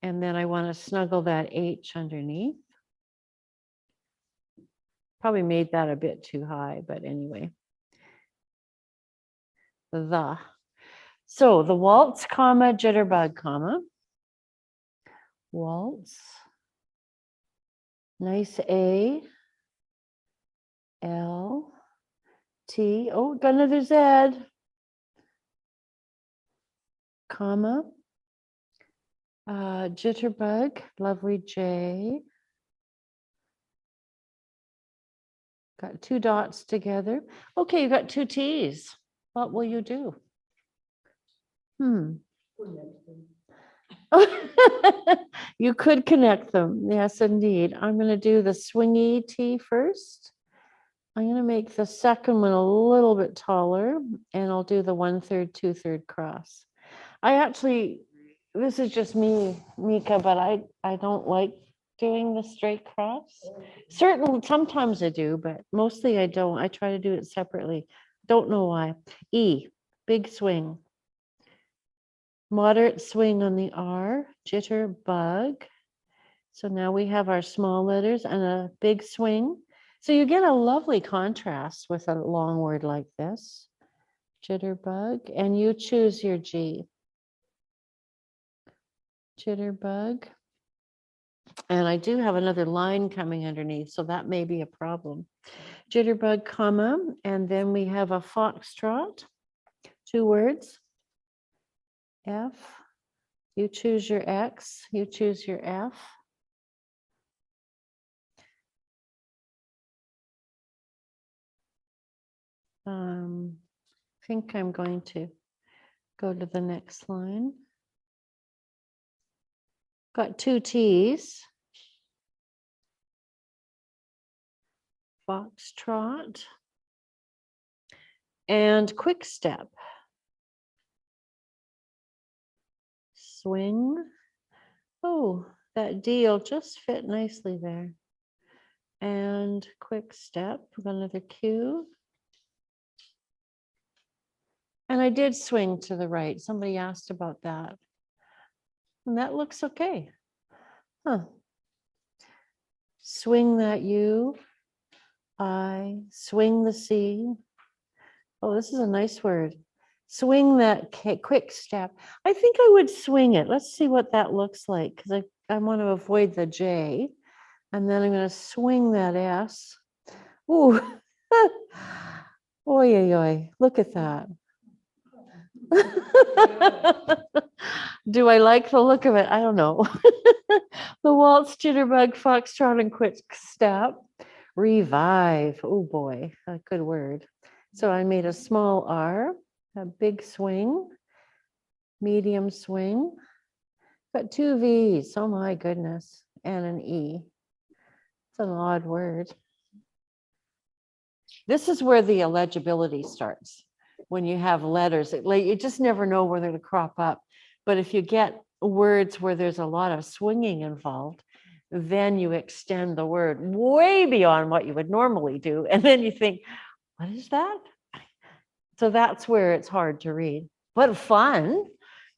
And then I want to snuggle that H underneath. Probably made that a bit too high, but anyway. So the waltz, comma, jitterbug, comma. Waltz. Nice A. L. T. Oh, got another Z. Comma. Jitterbug, lovely J. Got two dots together. Okay, you got two T's. What will you do? You could connect them. Yes, indeed. I'm going to do the swingy T first. I'm going to make the second one a little bit taller, and I'll do the 1/3, 2/3 cross. This is just me, Mika, but I don't like doing the straight cross. Certainly, sometimes I do, but mostly I don't. I try to do it separately. Don't know why. E, big swing. Moderate swing on the R, jitterbug. So now we have our small letters and a big swing. So you get a lovely contrast with a long word like this, jitterbug, and you choose your G. Jitterbug. And I do have another line coming underneath, so that may be a problem. Jitterbug, comma, and then we have a foxtrot, 2 words. F, you choose your X, you choose your F. I think I'm going to go to the next line. Got 2 T's. Foxtrot. And quick step. Swing. Oh, that D will just fit nicely there. And quick step, another Q. And I did swing to the right. Somebody asked about that. And that looks okay. Huh. Swing that U. I swing the C. Oh, this is a nice word. Swing that quick step. I think I would swing it. Let's see what that looks like, because I want to avoid the J. And then I'm going to swing that S. Ooh. Oy, oy, oy. Look at that. Do I like the look of it? I don't know. The waltz, jitterbug, foxtrot, and quick step. Revive. Oh boy, a good word. So I made a small R, a big swing, medium swing. Got 2 V's. Oh my goodness. And an E. It's an odd word. This is where the illegibility starts. When you have letters, you just never know where they're to crop up. But if you get words where there's a lot of swinging involved, then you extend the word way beyond what you would normally do. And then you think, what is that? So that's where it's hard to read, but fun,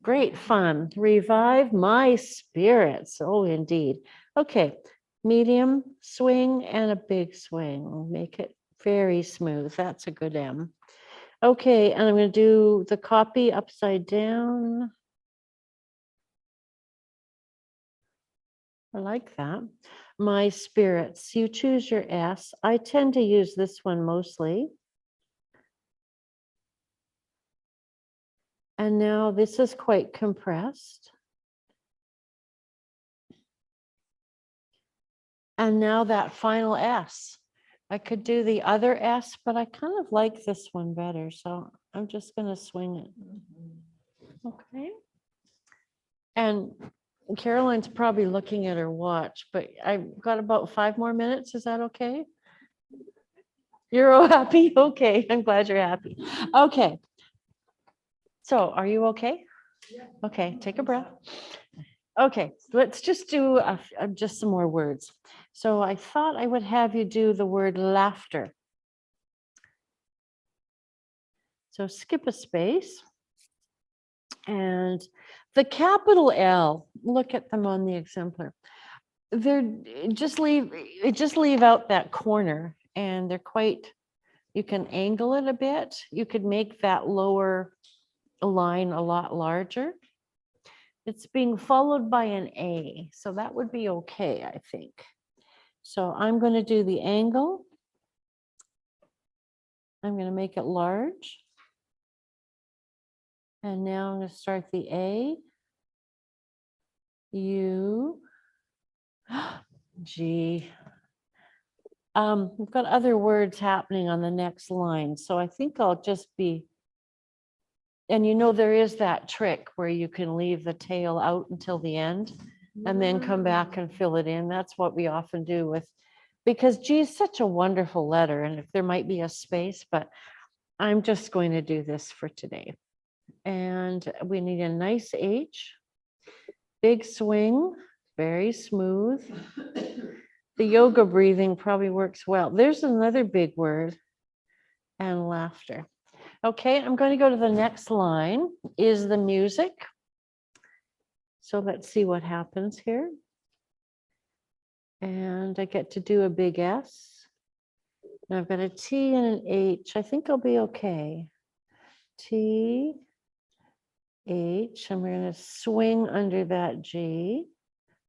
great fun. Revive my spirits. Oh, indeed. Okay, medium swing and a big swing. Make it very smooth. That's a good M. Okay, and I'm going to do the copy upside down. I like that. My spirits. You choose your S. I tend to use this one mostly. And now this is quite compressed. And now that final S. I could do the other S, but I kind of like this one better. So I'm just going to swing it. Okay. And Carolyn's probably looking at her watch, but I've got about 5 more minutes. Is that okay? You're all happy? Okay, I'm glad you're happy. Okay. So are you okay? Okay, take a breath. Okay, let's just do just some more words. So I thought I would have you do the word laughter. So skip a space. And the capital L, look at them on the exemplar. They're just leave out that corner, and they're quite, you can angle it a bit. You could make that lower line a lot larger. It's being followed by an A, so that would be okay, I think. So I'm going to do the angle. I'm going to make it large. And now I'm going to start the A, U, G. We've got other words happening on the next line, so I think I'll just be, and you know there is that trick where you can leave the tail out until the end and then come back and fill it in. That's what we often do with, because G is such a wonderful letter, and if there might be a space, but I'm just going to do this for today. And we need a nice H, big swing, very smooth. The yoga breathing probably works well. There's another big word, and laughter. Okay, I'm going to go to the next line, is the music. So let's see what happens here. And I get to do a big S. Now I've got a T and an H. I think I'll be okay. T, H. I'm going to swing under that G.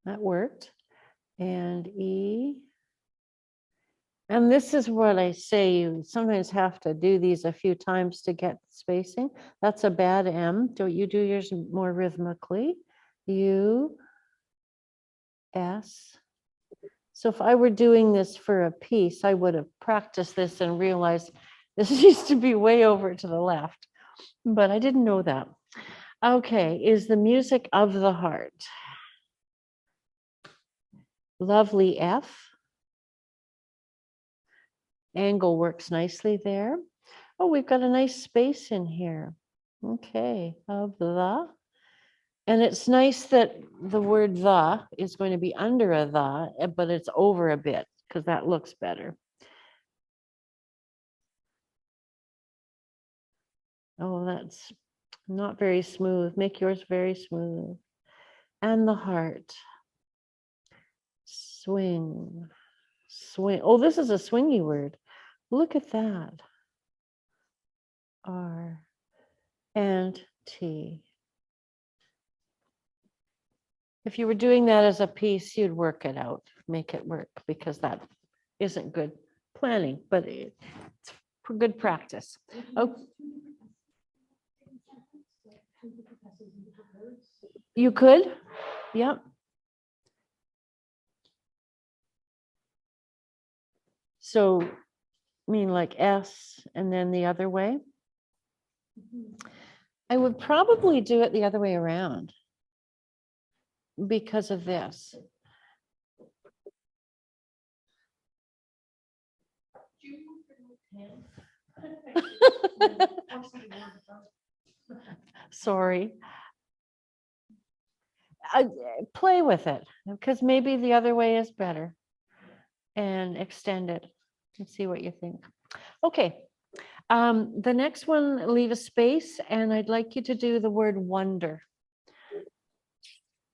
That worked. And E. And this is what I say, you sometimes have to do these a few times to get spacing. That's a bad M. Don't you do yours more rhythmically? U, S. So if I were doing this for a piece, I would have practiced this and realized this used to be way over to the left, but I didn't know that. Okay, is the music of the heart. Lovely F. Angle works nicely there. Oh, we've got a nice space in here. Okay, of the. And it's nice that the word the is going to be under a the, but it's over a bit because that looks better. Oh, that's not very smooth. Make yours very smooth. And the heart. Swing, swing. Oh, this is a swingy word. Look at that. R and T. If you were doing that as a piece, you'd work it out, make it work, because that isn't good planning, but it's good practice. Oh, you could, yep. So, I mean, like S and then the other way. I would probably do it the other way around because of this. Sorry. Play with it, because maybe the other way is better, and extend it and see what you think. Okay. The next one, leave a space, and I'd like you to do the word wonder.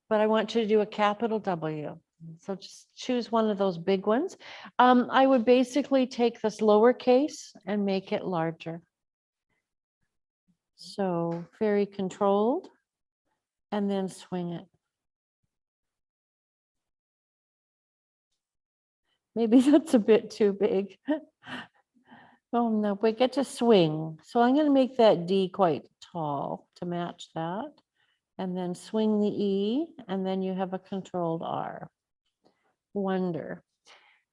But I want you to do a capital W. So just choose one of those big ones. I would basically take this lowercase and make it larger. So very controlled, and then swing it. Maybe that's a bit too big. Oh no, we get to swing. So I'm going to make that D quite fall to match that. And then swing the E, and then you have a controlled R. Wonder.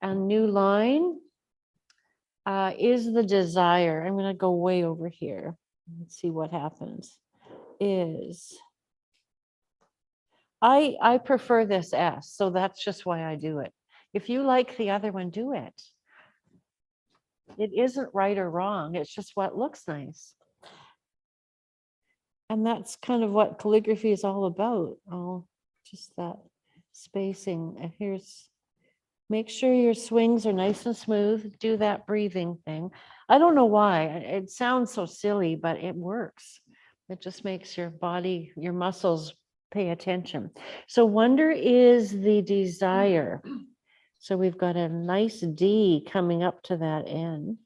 And new line is the desire. I'm going to go way over here. Let's see what happens. I prefer this S, so that's just why I do it. If you like the other one, do it. It isn't right or wrong. It's just what looks nice. And that's kind of what calligraphy is all about. Oh, just that spacing. And here's, make sure your swings are nice and smooth. Do that breathing thing. I don't know why. It sounds so silly, but it works. It just makes your body, your muscles pay attention. So wonder is the desire. So we've got a nice D coming up to that N.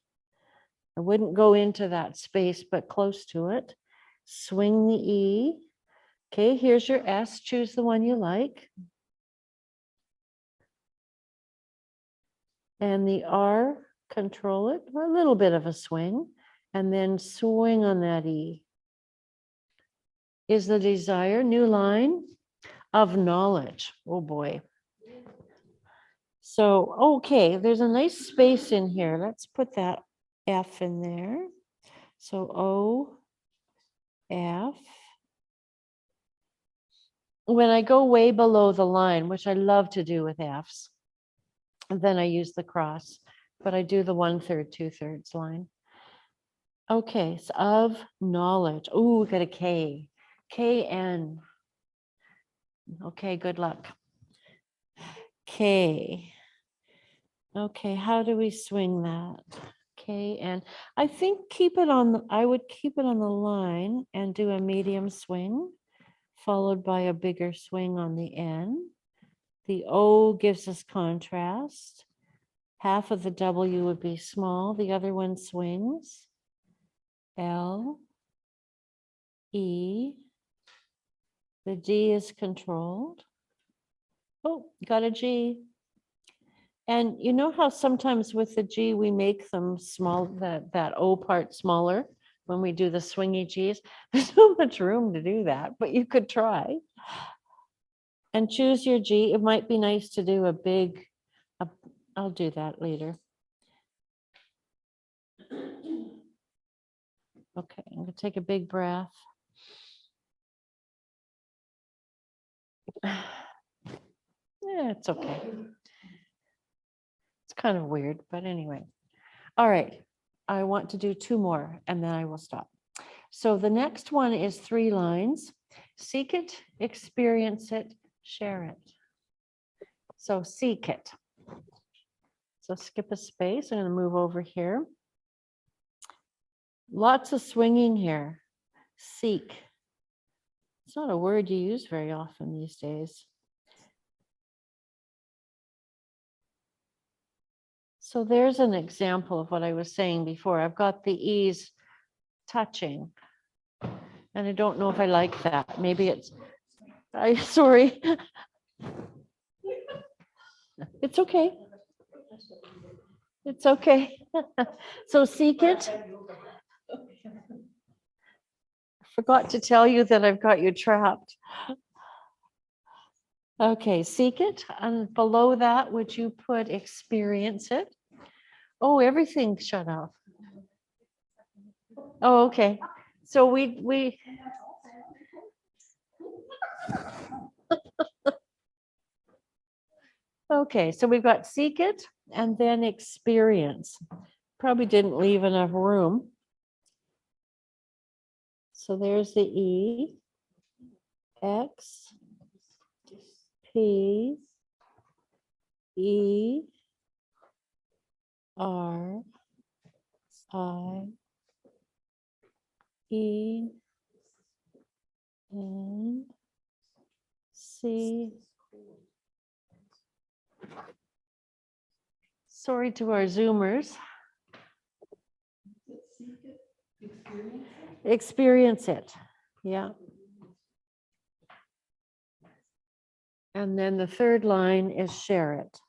I wouldn't go into that space, but close to it. Swing the E. Okay, here's your S. Choose the one you like. And the R, control it, a little bit of a swing, and then swing on that E. Is the desire, new line of knowledge. Oh boy. So, okay, there's a nice space in here. Let's put that F in there. So O, F. When I go way below the line, which I love to do with Fs, and then I use the cross, but I do the 1/3, 2/3 line. Okay, so of knowledge. Oh, we got a K. KN. Okay, good luck. K. Okay, how do we swing that? KN. I think keep it on the, I would keep it on the line and do a medium swing, followed by a bigger swing on the N. The O gives us contrast. Half of the W would be small, the other one swings. L, E, the D is controlled. Oh, got a G. And you know how sometimes with the G, we make them small, that O part smaller when we do the swingy Gs? There's not much room to do that, but you could try. And choose your G. It might be nice to do a big, I'll do that later. Okay, I'm gonna take a big breath. Yeah, it's okay. It's kind of weird, but anyway. All right, I want to do 2 more and then I will stop. So the next one is 3 lines. Seek it, experience it, share it. So seek it. So skip a space. I'm going to move over here. Lots of swinging here. Seek. It's not a word you use very often these days. So there's an example of what I was saying before. I've got the E's touching. And I don't know if I like that. Maybe it's, sorry. It's okay. It's okay. So seek it. Forgot to tell you that I've got you trapped. Okay, seek it. And below that, would you put experience it? Oh, everything shut off. Oh, okay. So we okay, so we've got seek it and then experience. Probably didn't leave enough room. So there's the E, X, P, E, R, I, E, N, C. Sorry to our Zoomers. Experience it. Yeah. And then the 3rd line is share it.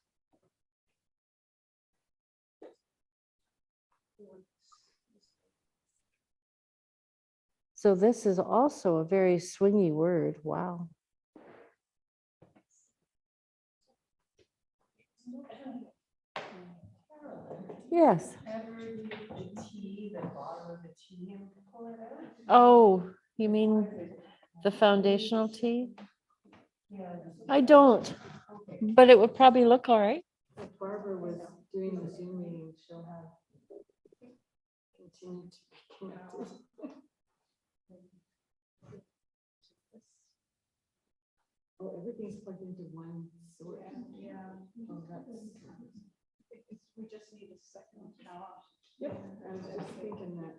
So this is also a very swingy word. Wow. Yes. Oh, you mean the foundational tea? I don't, but it would probably look all right. If Barbara was doing the Zoom meeting, she'll have continued to be connected. Oh, everything's plugged into one source. Yeah. Oh, that's. We just need a second power. Yep, I was just thinking that,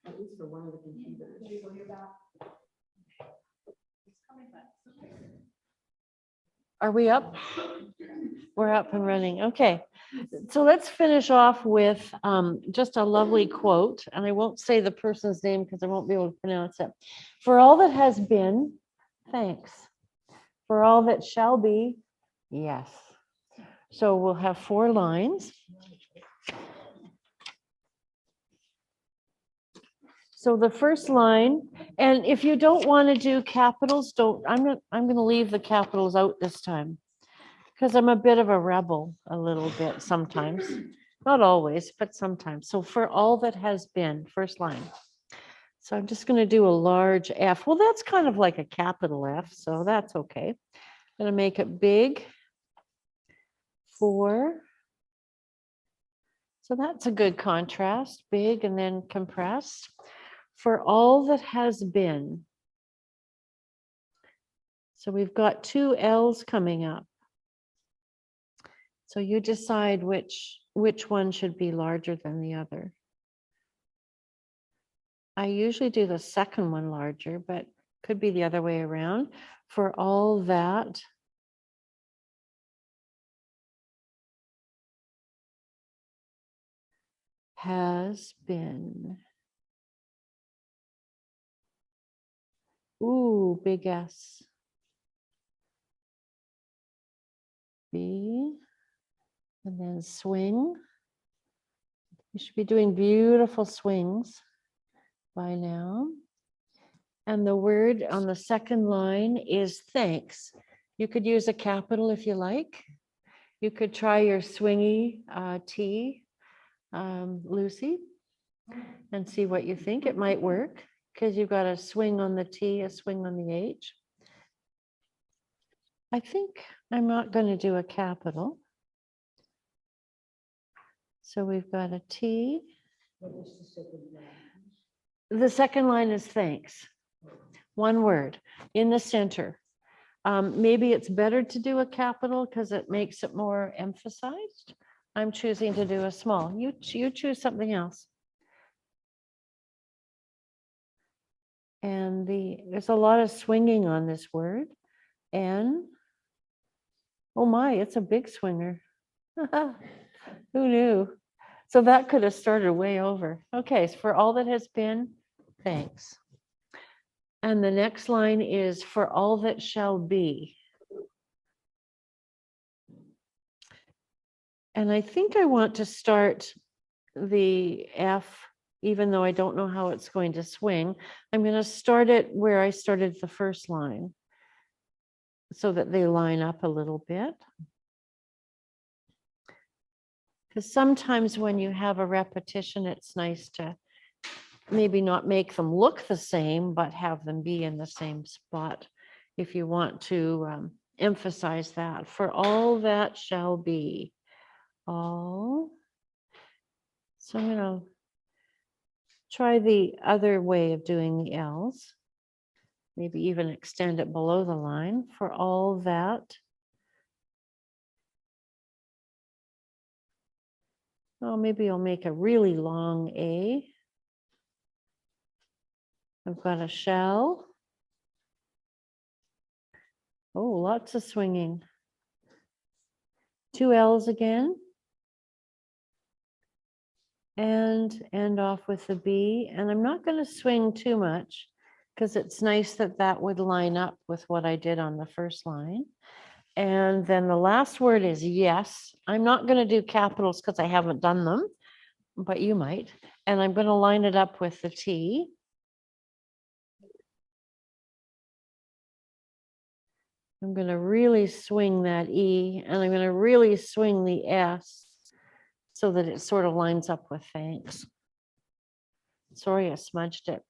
at least for one of the computers. There you go, you're back. It's coming back. Are we up? We're up and running. Okay. So let's finish off with just a lovely quote. And I won't say the person's name because I won't be able to pronounce it. For all that has been, thanks. For all that shall be, yes. So we'll have 4 lines. So the first line, and if you don't want to do capitals, I'm going to leave the capitals out this time because I'm a bit of a rebel a little bit sometimes. Not always, but sometimes. So for all that has been, first line. So I'm just going to do a large F. Well, that's kind of like a capital F, so that's okay. I'm going to make it big. 4. So that's a good contrast, big and then compressed. For all that has been. So we've got 2 L's coming up. So you decide which one should be larger than the other. I usually do the second one larger, but could be the other way around. For all that has been. Ooh, big S. B. And then swing. You should be doing beautiful swings by now. And the word on the second line is thanks. You could use a capital if you like. You could try your swingy T, Lucy, and see what you think. It might work because you've got a swing on the T, a swing on the H. I think I'm not going to do a capital. So we've got a T. The second line is thanks. One word in the center. Maybe it's better to do a capital because it makes it more emphasized. I'm choosing to do a small. You choose something else. And there's a lot of swinging on this word. And oh my, it's a big swinger. Who knew? So that could have started way over. Okay, so for all that has been, thanks. And the next line is for all that shall be. And I think I want to start the F, even though I don't know how it's going to swing. I'm going to start it where I started the first line so that they line up a little bit. Because sometimes when you have a repetition, it's nice to maybe not make them look the same, but have them be in the same spot if you want to emphasize that. For all that shall be. All. So I'm going to try the other way of doing the L's. Maybe even extend it below the line. For all that. Oh, maybe I'll make a really long A. I've got a shell. Oh, lots of swinging. 2 L's again. And end off with the B. And I'm not going to swing too much because it's nice that that would line up with what I did on the first line. And then the last word is yes. I'm not going to do capitals because I haven't done them, but you might. And I'm going to line it up with the T. I'm going to really swing that E, and I'm going to really swing the S so that it sort of lines up with thanks. Sorry, I smudged it.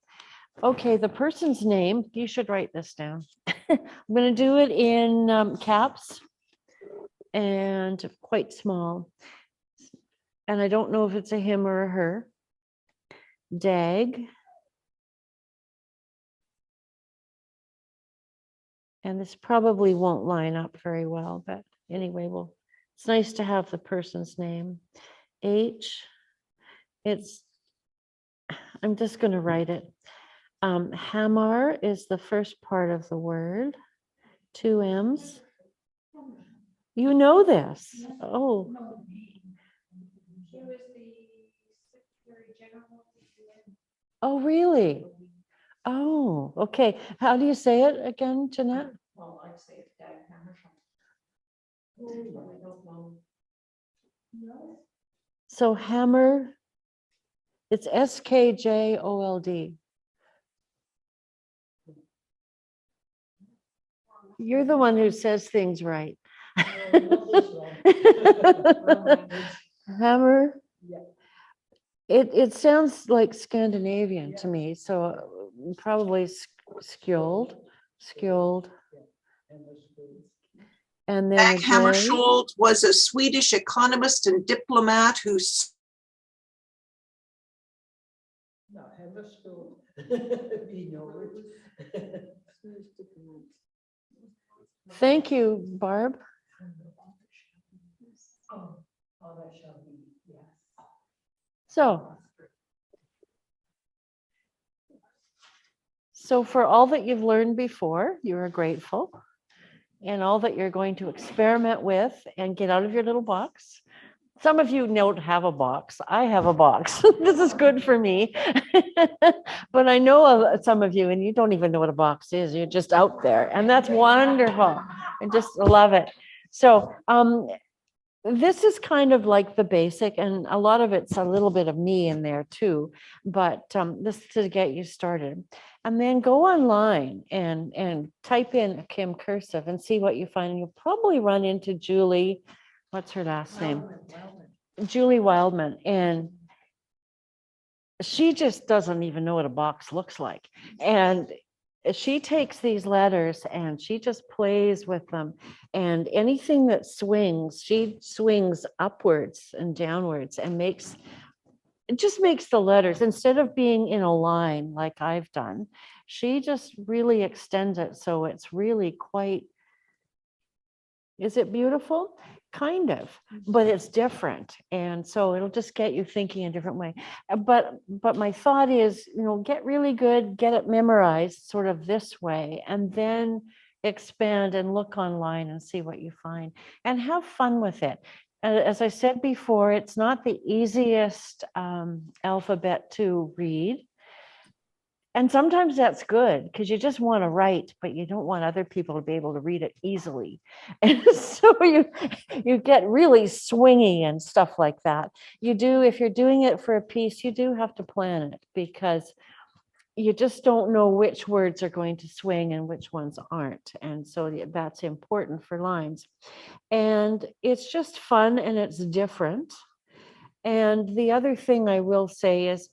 Okay, the person's name, you should write this down. I'm going to do it in caps and quite small. And I don't know if it's a him or a her. Dag. And this probably won't line up very well, but anyway, well, it's nice to have the person's name. H, I'm just going to write it. Hammer is the first part of the word. 2 M's. You know this. Oh, She was the Secretary General. oh, really? Oh, okay. How do you say it again, Jeanette? Well, I'd say it's Dag Hammersham. I don't know. So hammer, it's SKJOLD. You're the one who says things right. Hammer. Yeah. It sounds like Scandinavian to me, so probably skjold. And then Dag a J. Hammarskjöld was a Swedish economist and diplomat who No, Hammerskjöld. We know it. Thank you, Barb. Oh, that shall be, yes. So for all that you've learned before, you are grateful, and all that you're going to experiment with and get out of your little box. Some of you don't have a box. I have a box. This is good for me. But I know some of you, and you don't even know what a box is. You're just out there, and that's wonderful. I just love it. So this is kind of like the basic, and a lot of it's a little bit of me in there too, but this is to get you started. And then go online and type in Akim Cursive and see what you find. And you'll probably run into Julie, what's her last name? Julie Wildman. And she just doesn't even know what a box looks like. And she takes these letters and she just plays with them, and anything that swings, she swings upwards and downwards and just makes the letters, instead of being in a line like I've done, she just really extends it. So it's really quite, is it beautiful? Kind of, but it's different. And so it'll just get you thinking a different way. But my thought is, get really good, get it memorized sort of this way, and then expand and look online and see what you find and have fun with it. As I said before, it's not the easiest alphabet to read. And sometimes that's good because you just want to write, but you don't want other people to be able to read it easily. And so you get really swingy and stuff like that. You do, if you're doing it for a piece, you do have to plan it, because you just don't know which words are going to swing and which ones aren't. And so that's important for lines. And it's just fun and it's different. And the other thing I will say is,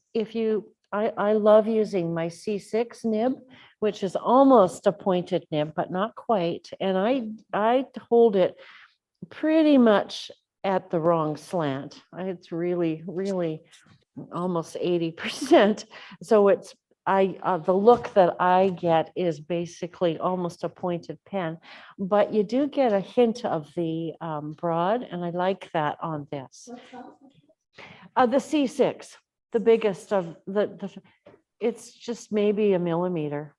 I love using my C6 nib, which is almost a pointed nib, but not quite. And I hold it pretty much at the wrong slant. It's really, really almost 80%. So it's, the look that I get is basically almost a pointed pen, but you do get a hint of the broad, and I like that on this. The C6, the biggest of it's just maybe a millimeter.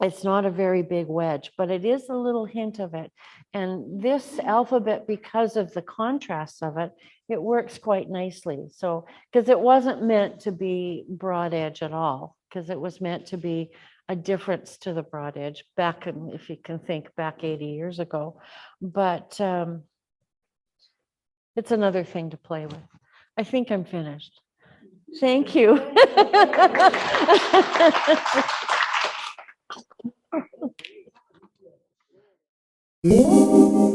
It's not a very big wedge, but it is a little hint of it. And this alphabet, because of the contrast of it, it works quite nicely. So, because it wasn't meant to be broad edge at all, because it was meant to be a difference to the broad edge back in, if you can think back 80 years ago. But it's another thing to play with. I think I'm finished. Thank you. you.